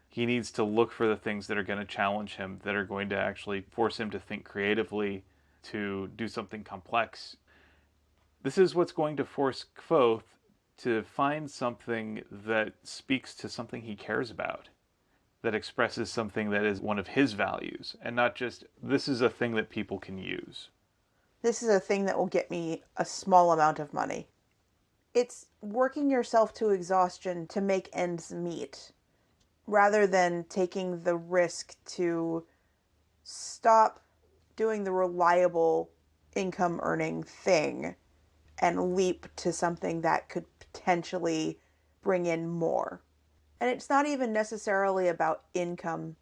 He needs to look for the things that are going to challenge him, that are going to actually force him to think creatively, to do something complex. This is what's going to force Kvothe to find something that speaks to something he cares about, that expresses something that is one of his values, and not just, this is a thing that people can use. This is a thing that will get me a small amount of money. It's working yourself to exhaustion to make ends meet, rather than taking the risk to stop doing the reliable income earning thing and leap to something that could potentially bring in more. And it's not even necessarily about income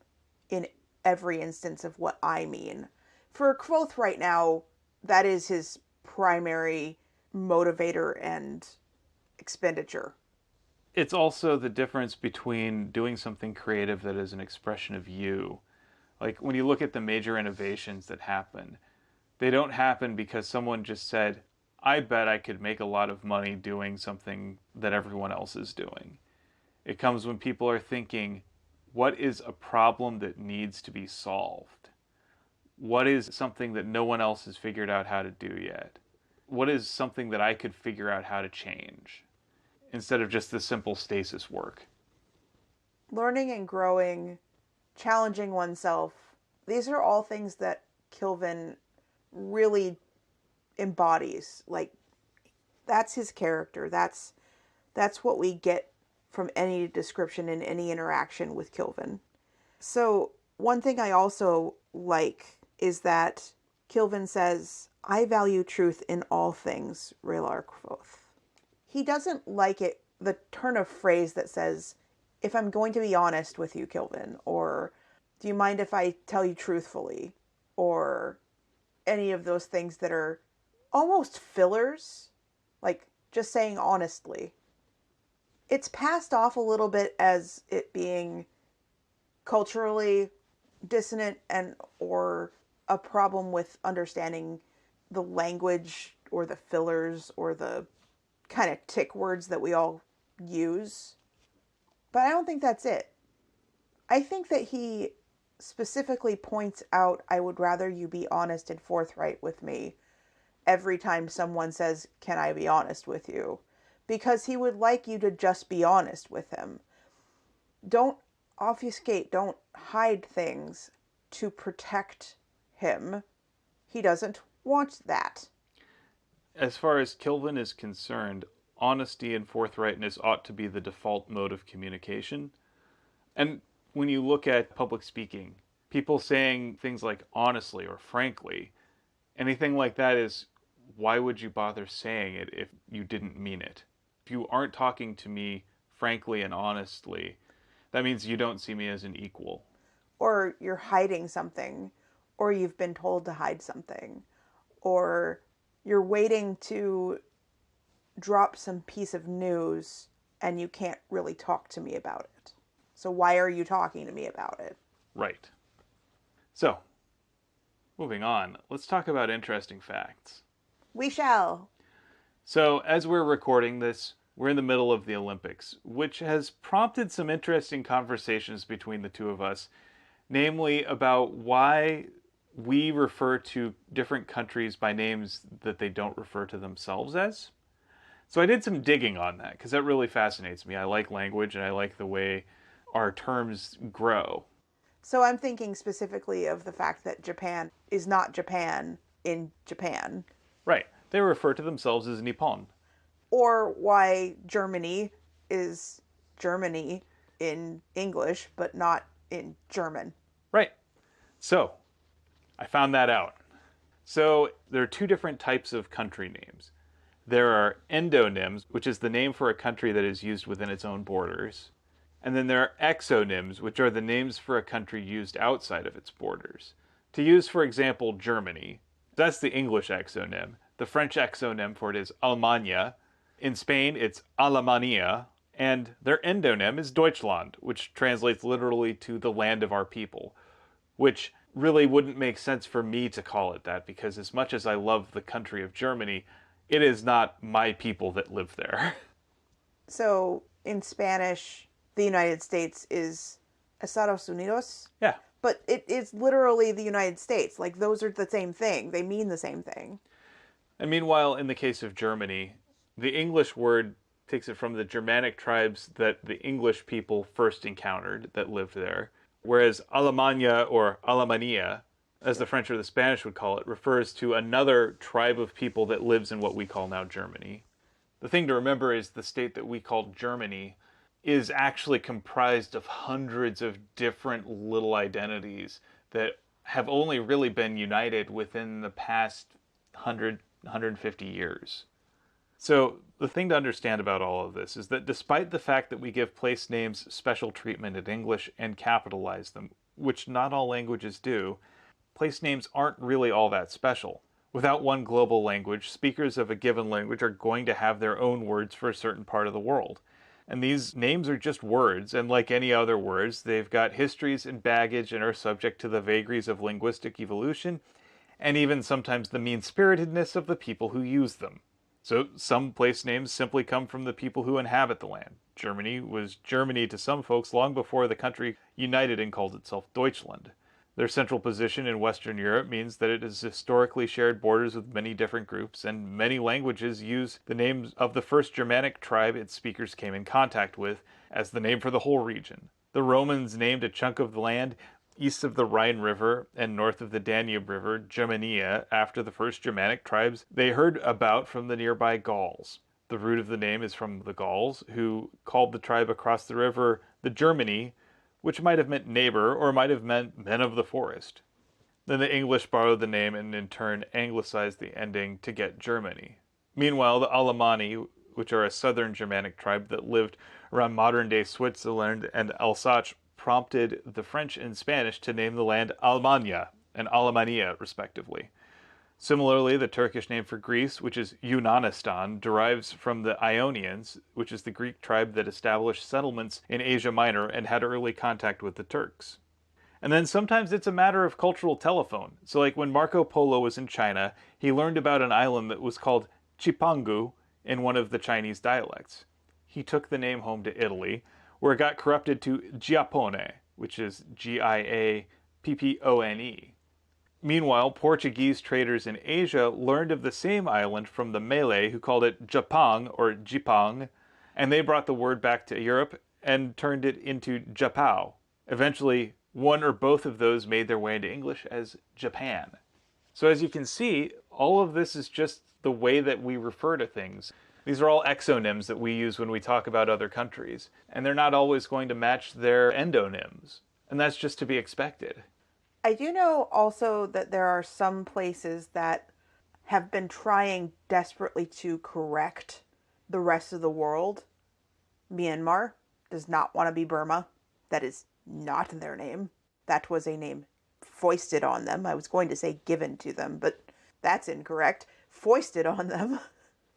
in every instance of what I mean. For Kvothe right now, that is his primary motivator and expenditure. It's also the difference between doing something creative that is an expression of you. Like when you look at the major innovations that happen, they don't happen because someone just said, I bet I could make a lot of money doing something that everyone else is doing. It comes when people are thinking, what is a problem that needs to be solved? What is something that no one else has figured out how to do yet? What is something that I could figure out how to change? Instead of just the simple stasis work. Learning and growing, challenging oneself, these are all things that Kilvin really embodies. Like, that's his character. That's what we get from any description in any interaction with Kilvin. So one thing I also like is that Kilvin says, I value truth in all things, R'hllor Kvothe. He doesn't like it, the turn of phrase that says, if I'm going to be honest with you, Kilvin, or do you mind if I tell you truthfully, or any of those things that are almost fillers, like just saying honestly. It's passed off a little bit as it being culturally dissonant and or a problem with understanding the language or the fillers or the kind of tick words that we all use. But I don't think that's it. I think that he specifically points out, I would rather you be honest and forthright with me every time someone says, can I be honest with you? Because he would like you to just be honest with him. Don't obfuscate, don't hide things to protect him. He doesn't want that. As far as Kilvin is concerned, honesty and forthrightness ought to be the default mode of communication. And when you look at public speaking, people saying things like honestly or frankly, anything like that is, why would you bother saying it if you didn't mean it? If you aren't talking to me frankly and honestly, that means you don't see me as an equal. Or you're hiding something, or you've been told to hide something, or you're waiting to drop some piece of news and you can't really talk to me about it. So why are you talking to me about it? Right. So, moving on, let's talk about interesting facts. We shall. So, as we're recording this, we're in the middle of the Olympics, which has prompted some interesting conversations between the two of us, namely about why we refer to different countries by names that they don't refer to themselves as. So I did some digging on that because that really fascinates me. I like language and I like the way our terms grow. So I'm thinking specifically of the fact that Japan is not Japan in Japan. Right. They refer to themselves as Nippon. Or why Germany is Germany in English, but not in German. Right. So, I found that out. So, there are two different types of country names. There are endonyms, which is the name for a country that is used within its own borders. And then there are exonyms, which are the names for a country used outside of its borders. To use, for example, Germany, that's the English exonym. The French exonym for it is Allemagne. In Spain, it's Alemania. And their endonym is Deutschland, which translates literally to the land of our people, which really wouldn't make sense for me to call it that, because as much as I love the country of Germany, it is not my people that live there. So in Spanish, the United States is Estados Unidos, Yeah. but it is literally the United States. Like those are the same thing. They mean the same thing. And meanwhile, in the case of Germany, the English word takes it from the Germanic tribes that the English people first encountered that lived there, whereas Alemania or Alemania, as the French or the Spanish would call it, refers to another tribe of people that lives in what we call now Germany. The thing to remember is the state that we call Germany is actually comprised of hundreds of different little identities that have only really been united within the past 150 years. So the thing to understand about all of this is that despite the fact that we give place names special treatment in English and capitalize them, which not all languages do, place names aren't really all that special. Without one global language, speakers of a given language are going to have their own words for a certain part of the world. And these names are just words, and like any other words, they've got histories and baggage and are subject to the vagaries of linguistic evolution, and even sometimes the mean-spiritedness of the people who use them. So some place names simply come from the people who inhabit the land. Germany was Germany to some folks long before the country united and called itself Deutschland. Their central position in Western Europe means that it has historically shared borders with many different groups, and many languages use the names of the first Germanic tribe its speakers came in contact with as the name for the whole region. The Romans named a chunk of the land east of the Rhine River and north of the Danube River Germania after the first Germanic tribes they heard about from the nearby Gauls. The root of the name is from the Gauls, who called the tribe across the river the Germany, which might have meant neighbor or might have meant men of the forest. Then the English borrowed the name and in turn anglicized the ending to get Germany. Meanwhile, the Alemanni, which are a southern Germanic tribe that lived around modern-day Switzerland and Alsace, prompted the French and Spanish to name the land Almania and Alemania, respectively. Similarly, the Turkish name for Greece, which is Yunanistan, derives from the Ionians, which is the Greek tribe that established settlements in Asia Minor and had early contact with the Turks. And then sometimes it's a matter of cultural telephone. So like when Marco Polo was in China, he learned about an island that was called Chipangu in one of the Chinese dialects. He took the name home to Italy, where it got corrupted to Giappone, which is Giappone. Meanwhile, Portuguese traders in Asia learned of the same island from the Malay, who called it Japang or Jipang, and they brought the word back to Europe and turned it into Japao. Eventually, one or both of those made their way into English as Japan. So as you can see, all of this is just the way that we refer to things. These are all exonyms that we use when we talk about other countries, and they're not always going to match their endonyms, and that's just to be expected. I do know also that there are some places that have been trying desperately to correct the rest of the world. Myanmar does not want to be Burma. That is not their name. That was a name foisted on them. I was going to say given to them, but that's incorrect. Foisted on them.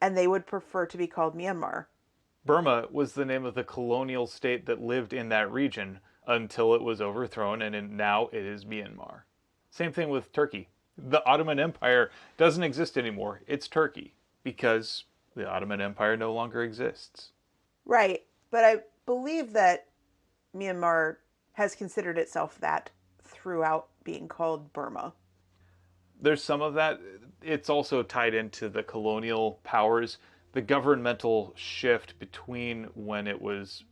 And they would prefer to be called Myanmar. Burma was the name of the colonial state that lived in that region until it was overthrown, and now it is Myanmar. Same thing with Turkey. The Ottoman Empire doesn't exist anymore. It's Turkey, because the Ottoman Empire no longer exists. Right, but I believe that Myanmar has considered itself that throughout being called Burma. There's some of that. It's also tied into the colonial powers. The governmental shift between when it was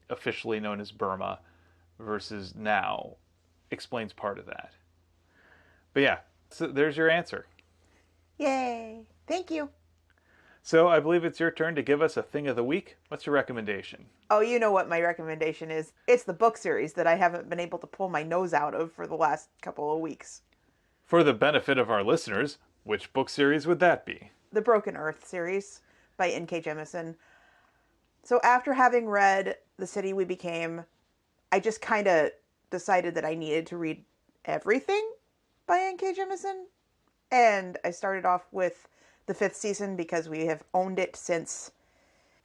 officially known as Burma versus now explains part of that. But yeah, so there's your answer. Yay! Thank you. So I believe it's your turn to give us a thing of the week. What's your recommendation? Oh, you know what my recommendation is. It's the book series that I haven't been able to pull my nose out of for the last couple of weeks. For the benefit of our listeners, which book series would that be? The Broken Earth series by N.K. Jemisin. So after having read The City We Became, I just kind of decided that I needed to read everything. by N.K. Jemisin. And I started off with the 5th season because we have owned it since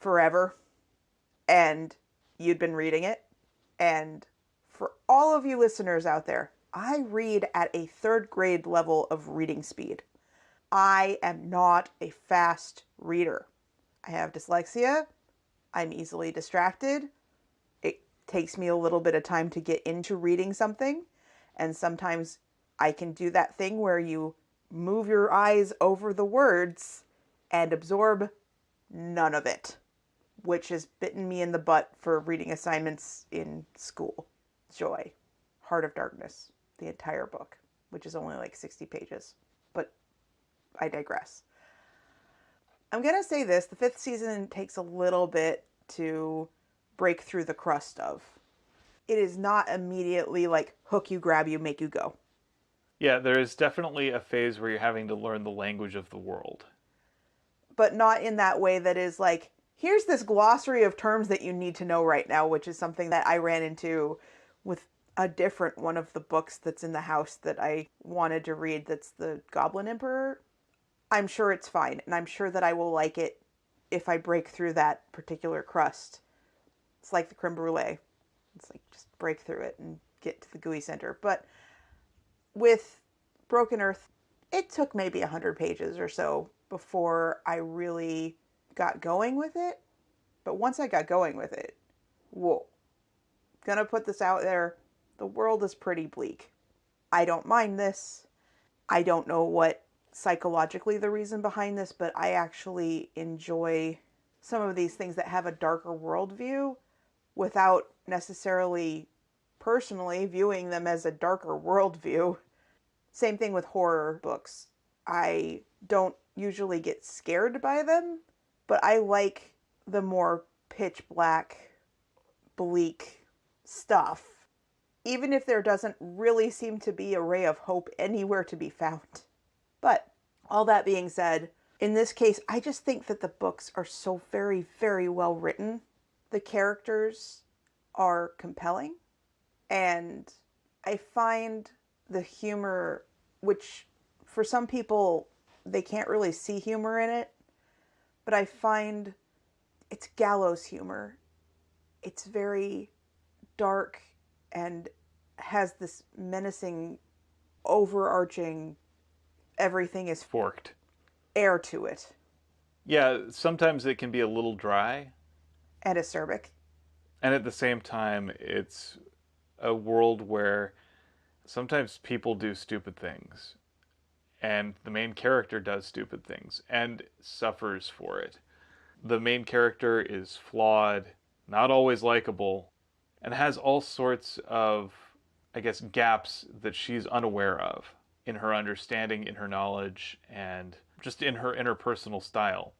forever. And you'd been reading it. And for all of you listeners out there, I read at a 3rd grade level of reading speed. I am not a fast reader. I have dyslexia. I'm easily distracted. It takes me a little bit of time to get into reading something. And sometimes I can do that thing where you move your eyes over the words and absorb none of it, which has bitten me in the butt for reading assignments in school. Joy. Heart of Darkness. The entire book, which is only like 60 pages. But I digress. I'm going to say this. The 5th season takes a little bit to break through the crust of. It is not immediately like hook you, grab you, make you go. Yeah, there is definitely a phase where you're having to learn the language of the world. But not in that way that is like, here's this glossary of terms that you need to know right now, which is something that I ran into with a different one of the books that's in the house that I wanted to read. That's the Goblin Emperor. I'm sure it's fine, and I'm sure that I will like it if I break through that particular crust. It's like the creme brulee. It's like just break through it and get to the gooey center. But with Broken Earth, it took maybe 100 pages or so before I really got going with it. But once I got going with it, whoa. Gonna put this out there. The world is pretty bleak. I don't mind this. I don't know what psychologically the reason behind this, but I actually enjoy some of these things that have a darker worldview without necessarily personally viewing them as a darker worldview. Same thing with horror books. I don't usually get scared by them, but I like the more pitch black, bleak stuff, even if there doesn't really seem to be a ray of hope anywhere to be found. But all that being said, in this case, I just think that the books are so very, very well written. The characters are compelling, and I find the humor, which for some people, they can't really see humor in it, but I find it's gallows humor. It's very dark and has this menacing, overarching, everything is Forked. air to it. Yeah, sometimes it can be a little dry, And acerbic. and at the same time, it's a world where sometimes people do stupid things, and the main character does stupid things and suffers for it. The main character is flawed, not always likable, and has all sorts of, I guess, gaps that she's unaware of in her understanding, in her knowledge, and just in her interpersonal style.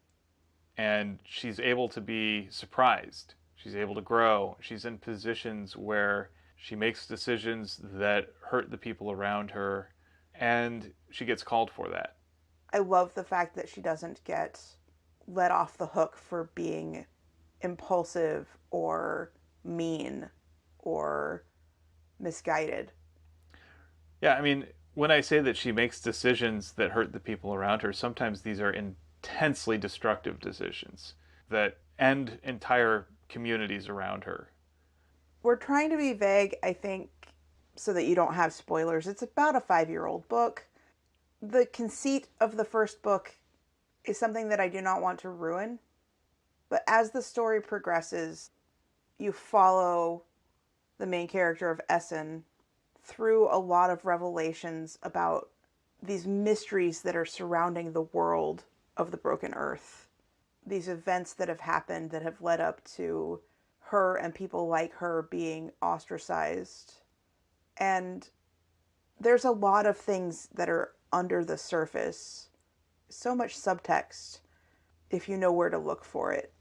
And she's able to be surprised. She's able to grow. She's in positions where she makes decisions that hurt the people around her, and she gets called for that. I love the fact that she doesn't get let off the hook for being impulsive or mean or misguided. Yeah, I mean, when I say that she makes decisions that hurt the people around her, sometimes these are intensely destructive decisions that end entire communities around her. We're trying to be vague, I think, so that you don't have spoilers. It's about a 5-year-old book. The conceit of the first book is something that I do not want to ruin. But as the story progresses, you follow the main character of Essen through a lot of revelations about these mysteries that are surrounding the world of the Broken Earth. These events that have happened that have led up to her and people like her being ostracized. And there's a lot of things that are under the surface. So much subtext if you know where to look for it.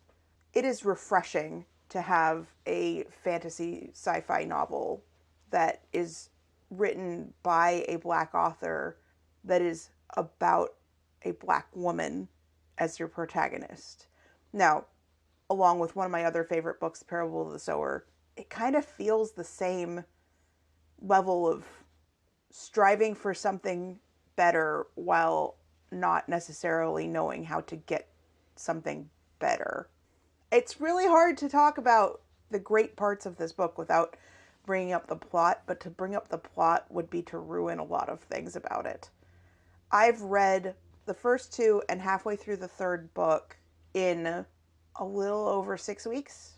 It is refreshing to have a fantasy sci-fi novel that is written by a Black author that is about a Black woman as your protagonist. Now, along with one of my other favorite books, The Parable of the Sower, it kind of feels the same level of striving for something better while not necessarily knowing how to get something better. It's really hard to talk about the great parts of this book without bringing up the plot, but to bring up the plot would be to ruin a lot of things about it. I've read the first two and halfway through the third book in a little over 6 weeks.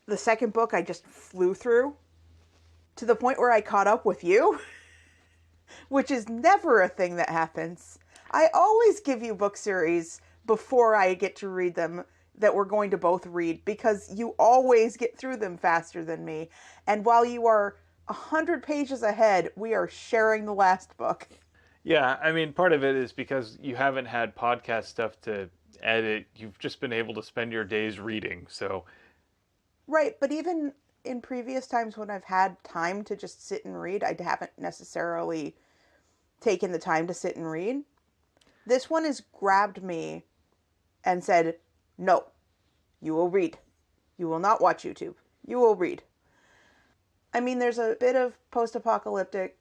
The second book I just flew through to the point where I caught up with you, which is never a thing that happens. I always give you book series before I get to read them that we're going to both read because you always get through them faster than me. And while you are 100 pages ahead, we are sharing the last book. Yeah, I mean, part of it is because you haven't had podcast stuff to edit. You've just been able to spend your days reading, so... Right, but even in previous times when I've had time to just sit and read, I haven't necessarily taken the time to sit and read. This one has grabbed me and said, no, you will read. You will not watch YouTube. You will read. I mean, there's a bit of post-apocalyptic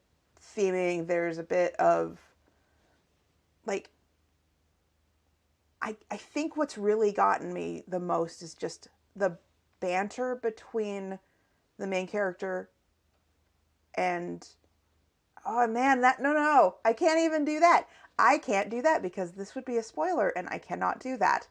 theming. There's a bit of, like, I think what's really gotten me the most is just the banter between the main character and, oh man, no, I can't even do that. I can't do that because this would be a spoiler and I cannot do that.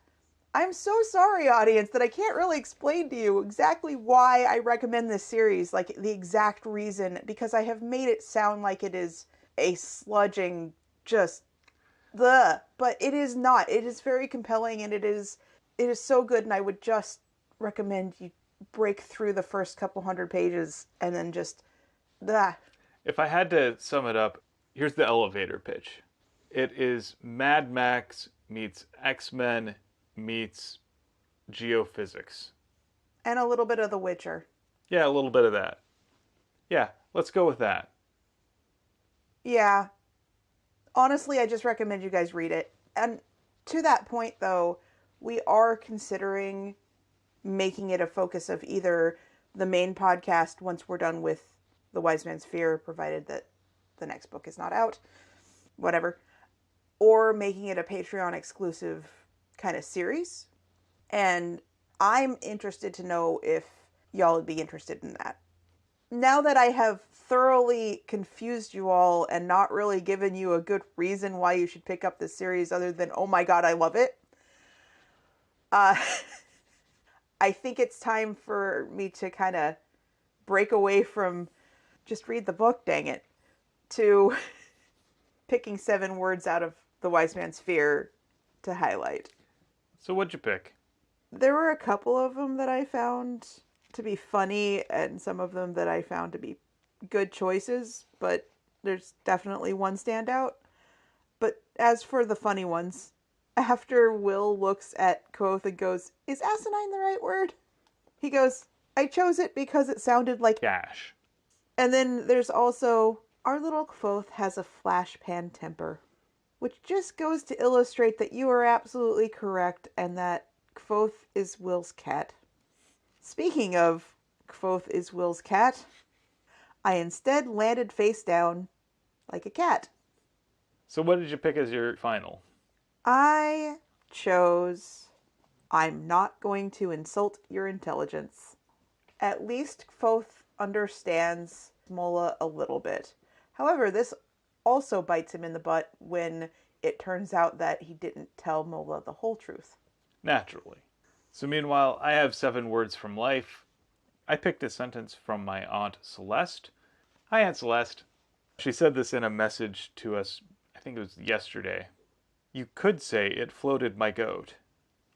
I'm so sorry, audience, that I can't really explain to you exactly why I recommend this series, like the exact reason, because I have made it sound like it is a sludging, just, the. But it is not. It is very compelling and it is so good, and I would just recommend you break through the first couple hundred pages and then just, the. If I had to sum it up, here's the elevator pitch. It is Mad Max meets X-Men meets geophysics. And a little bit of The Witcher. Yeah, a little bit of that. Yeah, let's go with that. Yeah. Honestly, I just recommend you guys read it. And to that point, though, we are considering making it a focus of either the main podcast once we're done with The Wise Man's Fear, provided that the next book is not out, whatever, or making it a Patreon exclusive kind of series. And I'm interested to know if y'all would be interested in that. Now that I have thoroughly confused you all and not really given you a good reason why you should pick up this series other than, oh my god, I love it, I think it's time for me to kind of break away from just read the book, dang it, to picking 7 words out of The Wise Man's Fear to highlight. So what'd you pick? There were a couple of them that I found to be funny and some of them that I found to be good choices, but there's definitely one standout. But as for the funny ones, after Will looks at Quoth and goes, is asinine the right word? He goes, I chose it because it sounded like Cash. And then there's also, our little Quoth has a flash pan temper, which just goes to illustrate that you are absolutely correct and that Quoth is Will's cat. Speaking of Quoth is Will's cat, I instead landed face down like a cat. So what did you pick as your final? I chose I'm not going to insult your intelligence. At least Quoth understands Mola a little bit. However, this also bites him in the butt when it turns out that he didn't tell Mola the whole truth. Naturally. So meanwhile, I have 7 words from life. I picked a sentence from my Aunt Celeste. Hi, Aunt Celeste. She said this in a message to us, I think it was yesterday. You could say it floated my goat.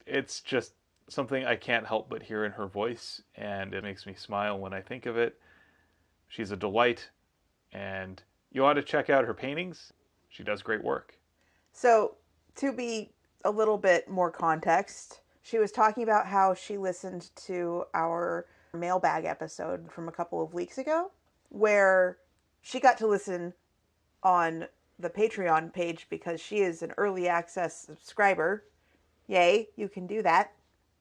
It's just something I can't help but hear in her voice, and it makes me smile when I think of it. She's a delight, and you ought to check out her paintings. She does great work. So, to be a little bit more context, she was talking about how she listened to our mailbag episode from a couple of weeks ago, where she got to listen on the Patreon page because she is an early access subscriber. Yay, you can do that.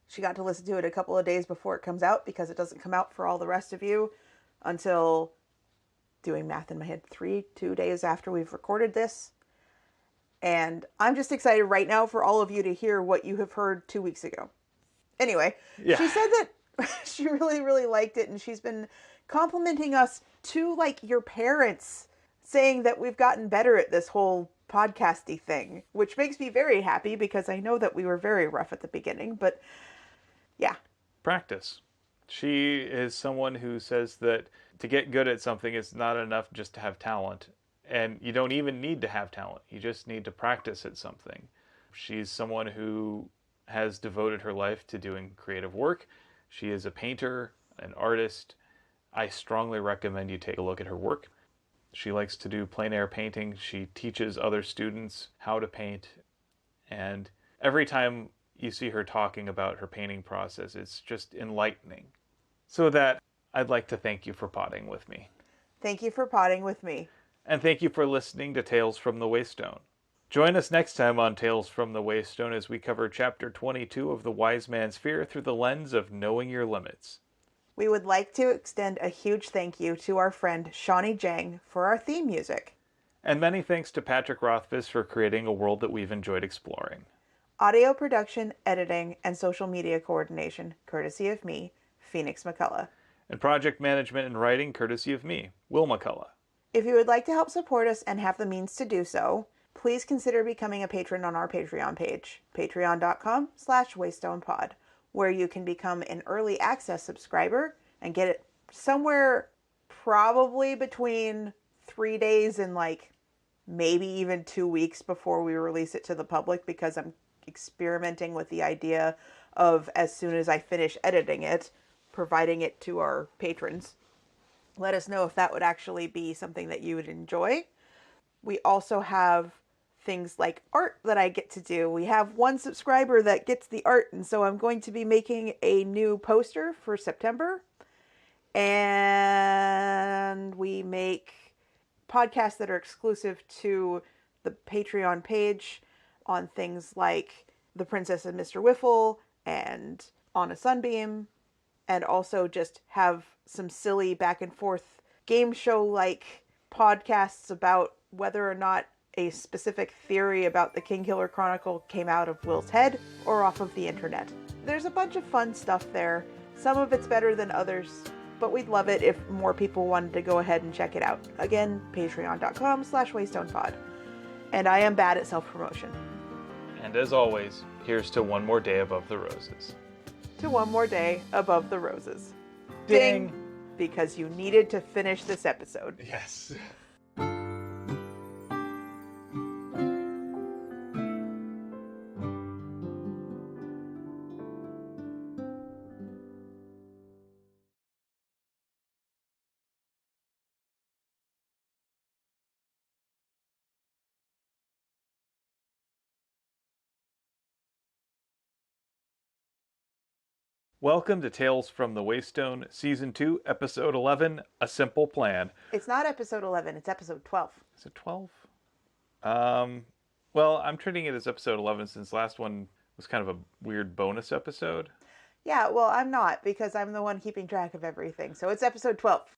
She got to listen to it a couple of days before it comes out because it doesn't come out for all the rest of you until doing math in my head, 2 days after we've recorded this. And I'm just excited right now for all of you to hear what you have heard 2 weeks ago. Anyway, Yeah. she said that she really, really liked it, and she's been complimenting us to like your parents, saying that we've gotten better at this whole podcasty thing, which makes me very happy because I know that we were very rough at the beginning, but yeah. Practice. She is someone who says that to get good at something, it's not enough just to have talent. And you don't even need to have talent. You just need to practice at something. She's someone who has devoted her life to doing creative work. She is a painter, an artist. I strongly recommend you take a look at her work. She likes to do plein air painting. She teaches other students how to paint. And every time you see her talking about her painting process, it's just enlightening. So with that, I'd like to thank you for potting with me. Thank you for potting with me. And thank you for listening to Tales from the Waystone. Join us next time on Tales from the Waystone as we cover Chapter 22 of The Wise Man's Fear through the lens of knowing your limits. We would like to extend a huge thank you to our friend Shawnee Jang for our theme music. And many thanks to Patrick Rothfuss for creating a world that we've enjoyed exploring. Audio production, editing, and social media coordination, courtesy of me, Phoenix McCullough. And project management and writing, courtesy of me, Will McCullough. If you would like to help support us and have the means to do so, please consider becoming a patron on our Patreon page, patreon.com/waystonepod, where you can become an early access subscriber and get it somewhere probably between 3 days and like maybe even 2 weeks before we release it to the public, because I'm experimenting with the idea of, as soon as I finish editing it, providing it to our patrons. Let us know if that would actually be something that you would enjoy. We also have things like art that I get to do. We have one subscriber that gets the art, and so I'm going to be making a new poster for September. And we make podcasts that are exclusive to the Patreon page on things like The Princess and Mr. Whiffle and On a Sunbeam, and also just have some silly back and forth game show like podcasts about whether or not a specific theory about the Kingkiller Chronicle came out of Will's head or off of the internet. There's a bunch of fun stuff there. Some of it's better than others, but we'd love it if more people wanted to go ahead and check it out. Again, patreon.com/waystonepod. And I am bad at self-promotion. And as always, here's to one more day above the roses. To one more day above the roses. Ding! Because you needed to finish this episode. Yes. Welcome to Tales from the Waystone, Season 2, Episode 11, A Simple Plan. It's not episode 11, it's episode 12. Is it 12? Well, I'm treating it as Episode 11 since last one was kind of a weird bonus episode. Yeah, well, I'm not, because I'm the one keeping track of everything. So it's episode 12.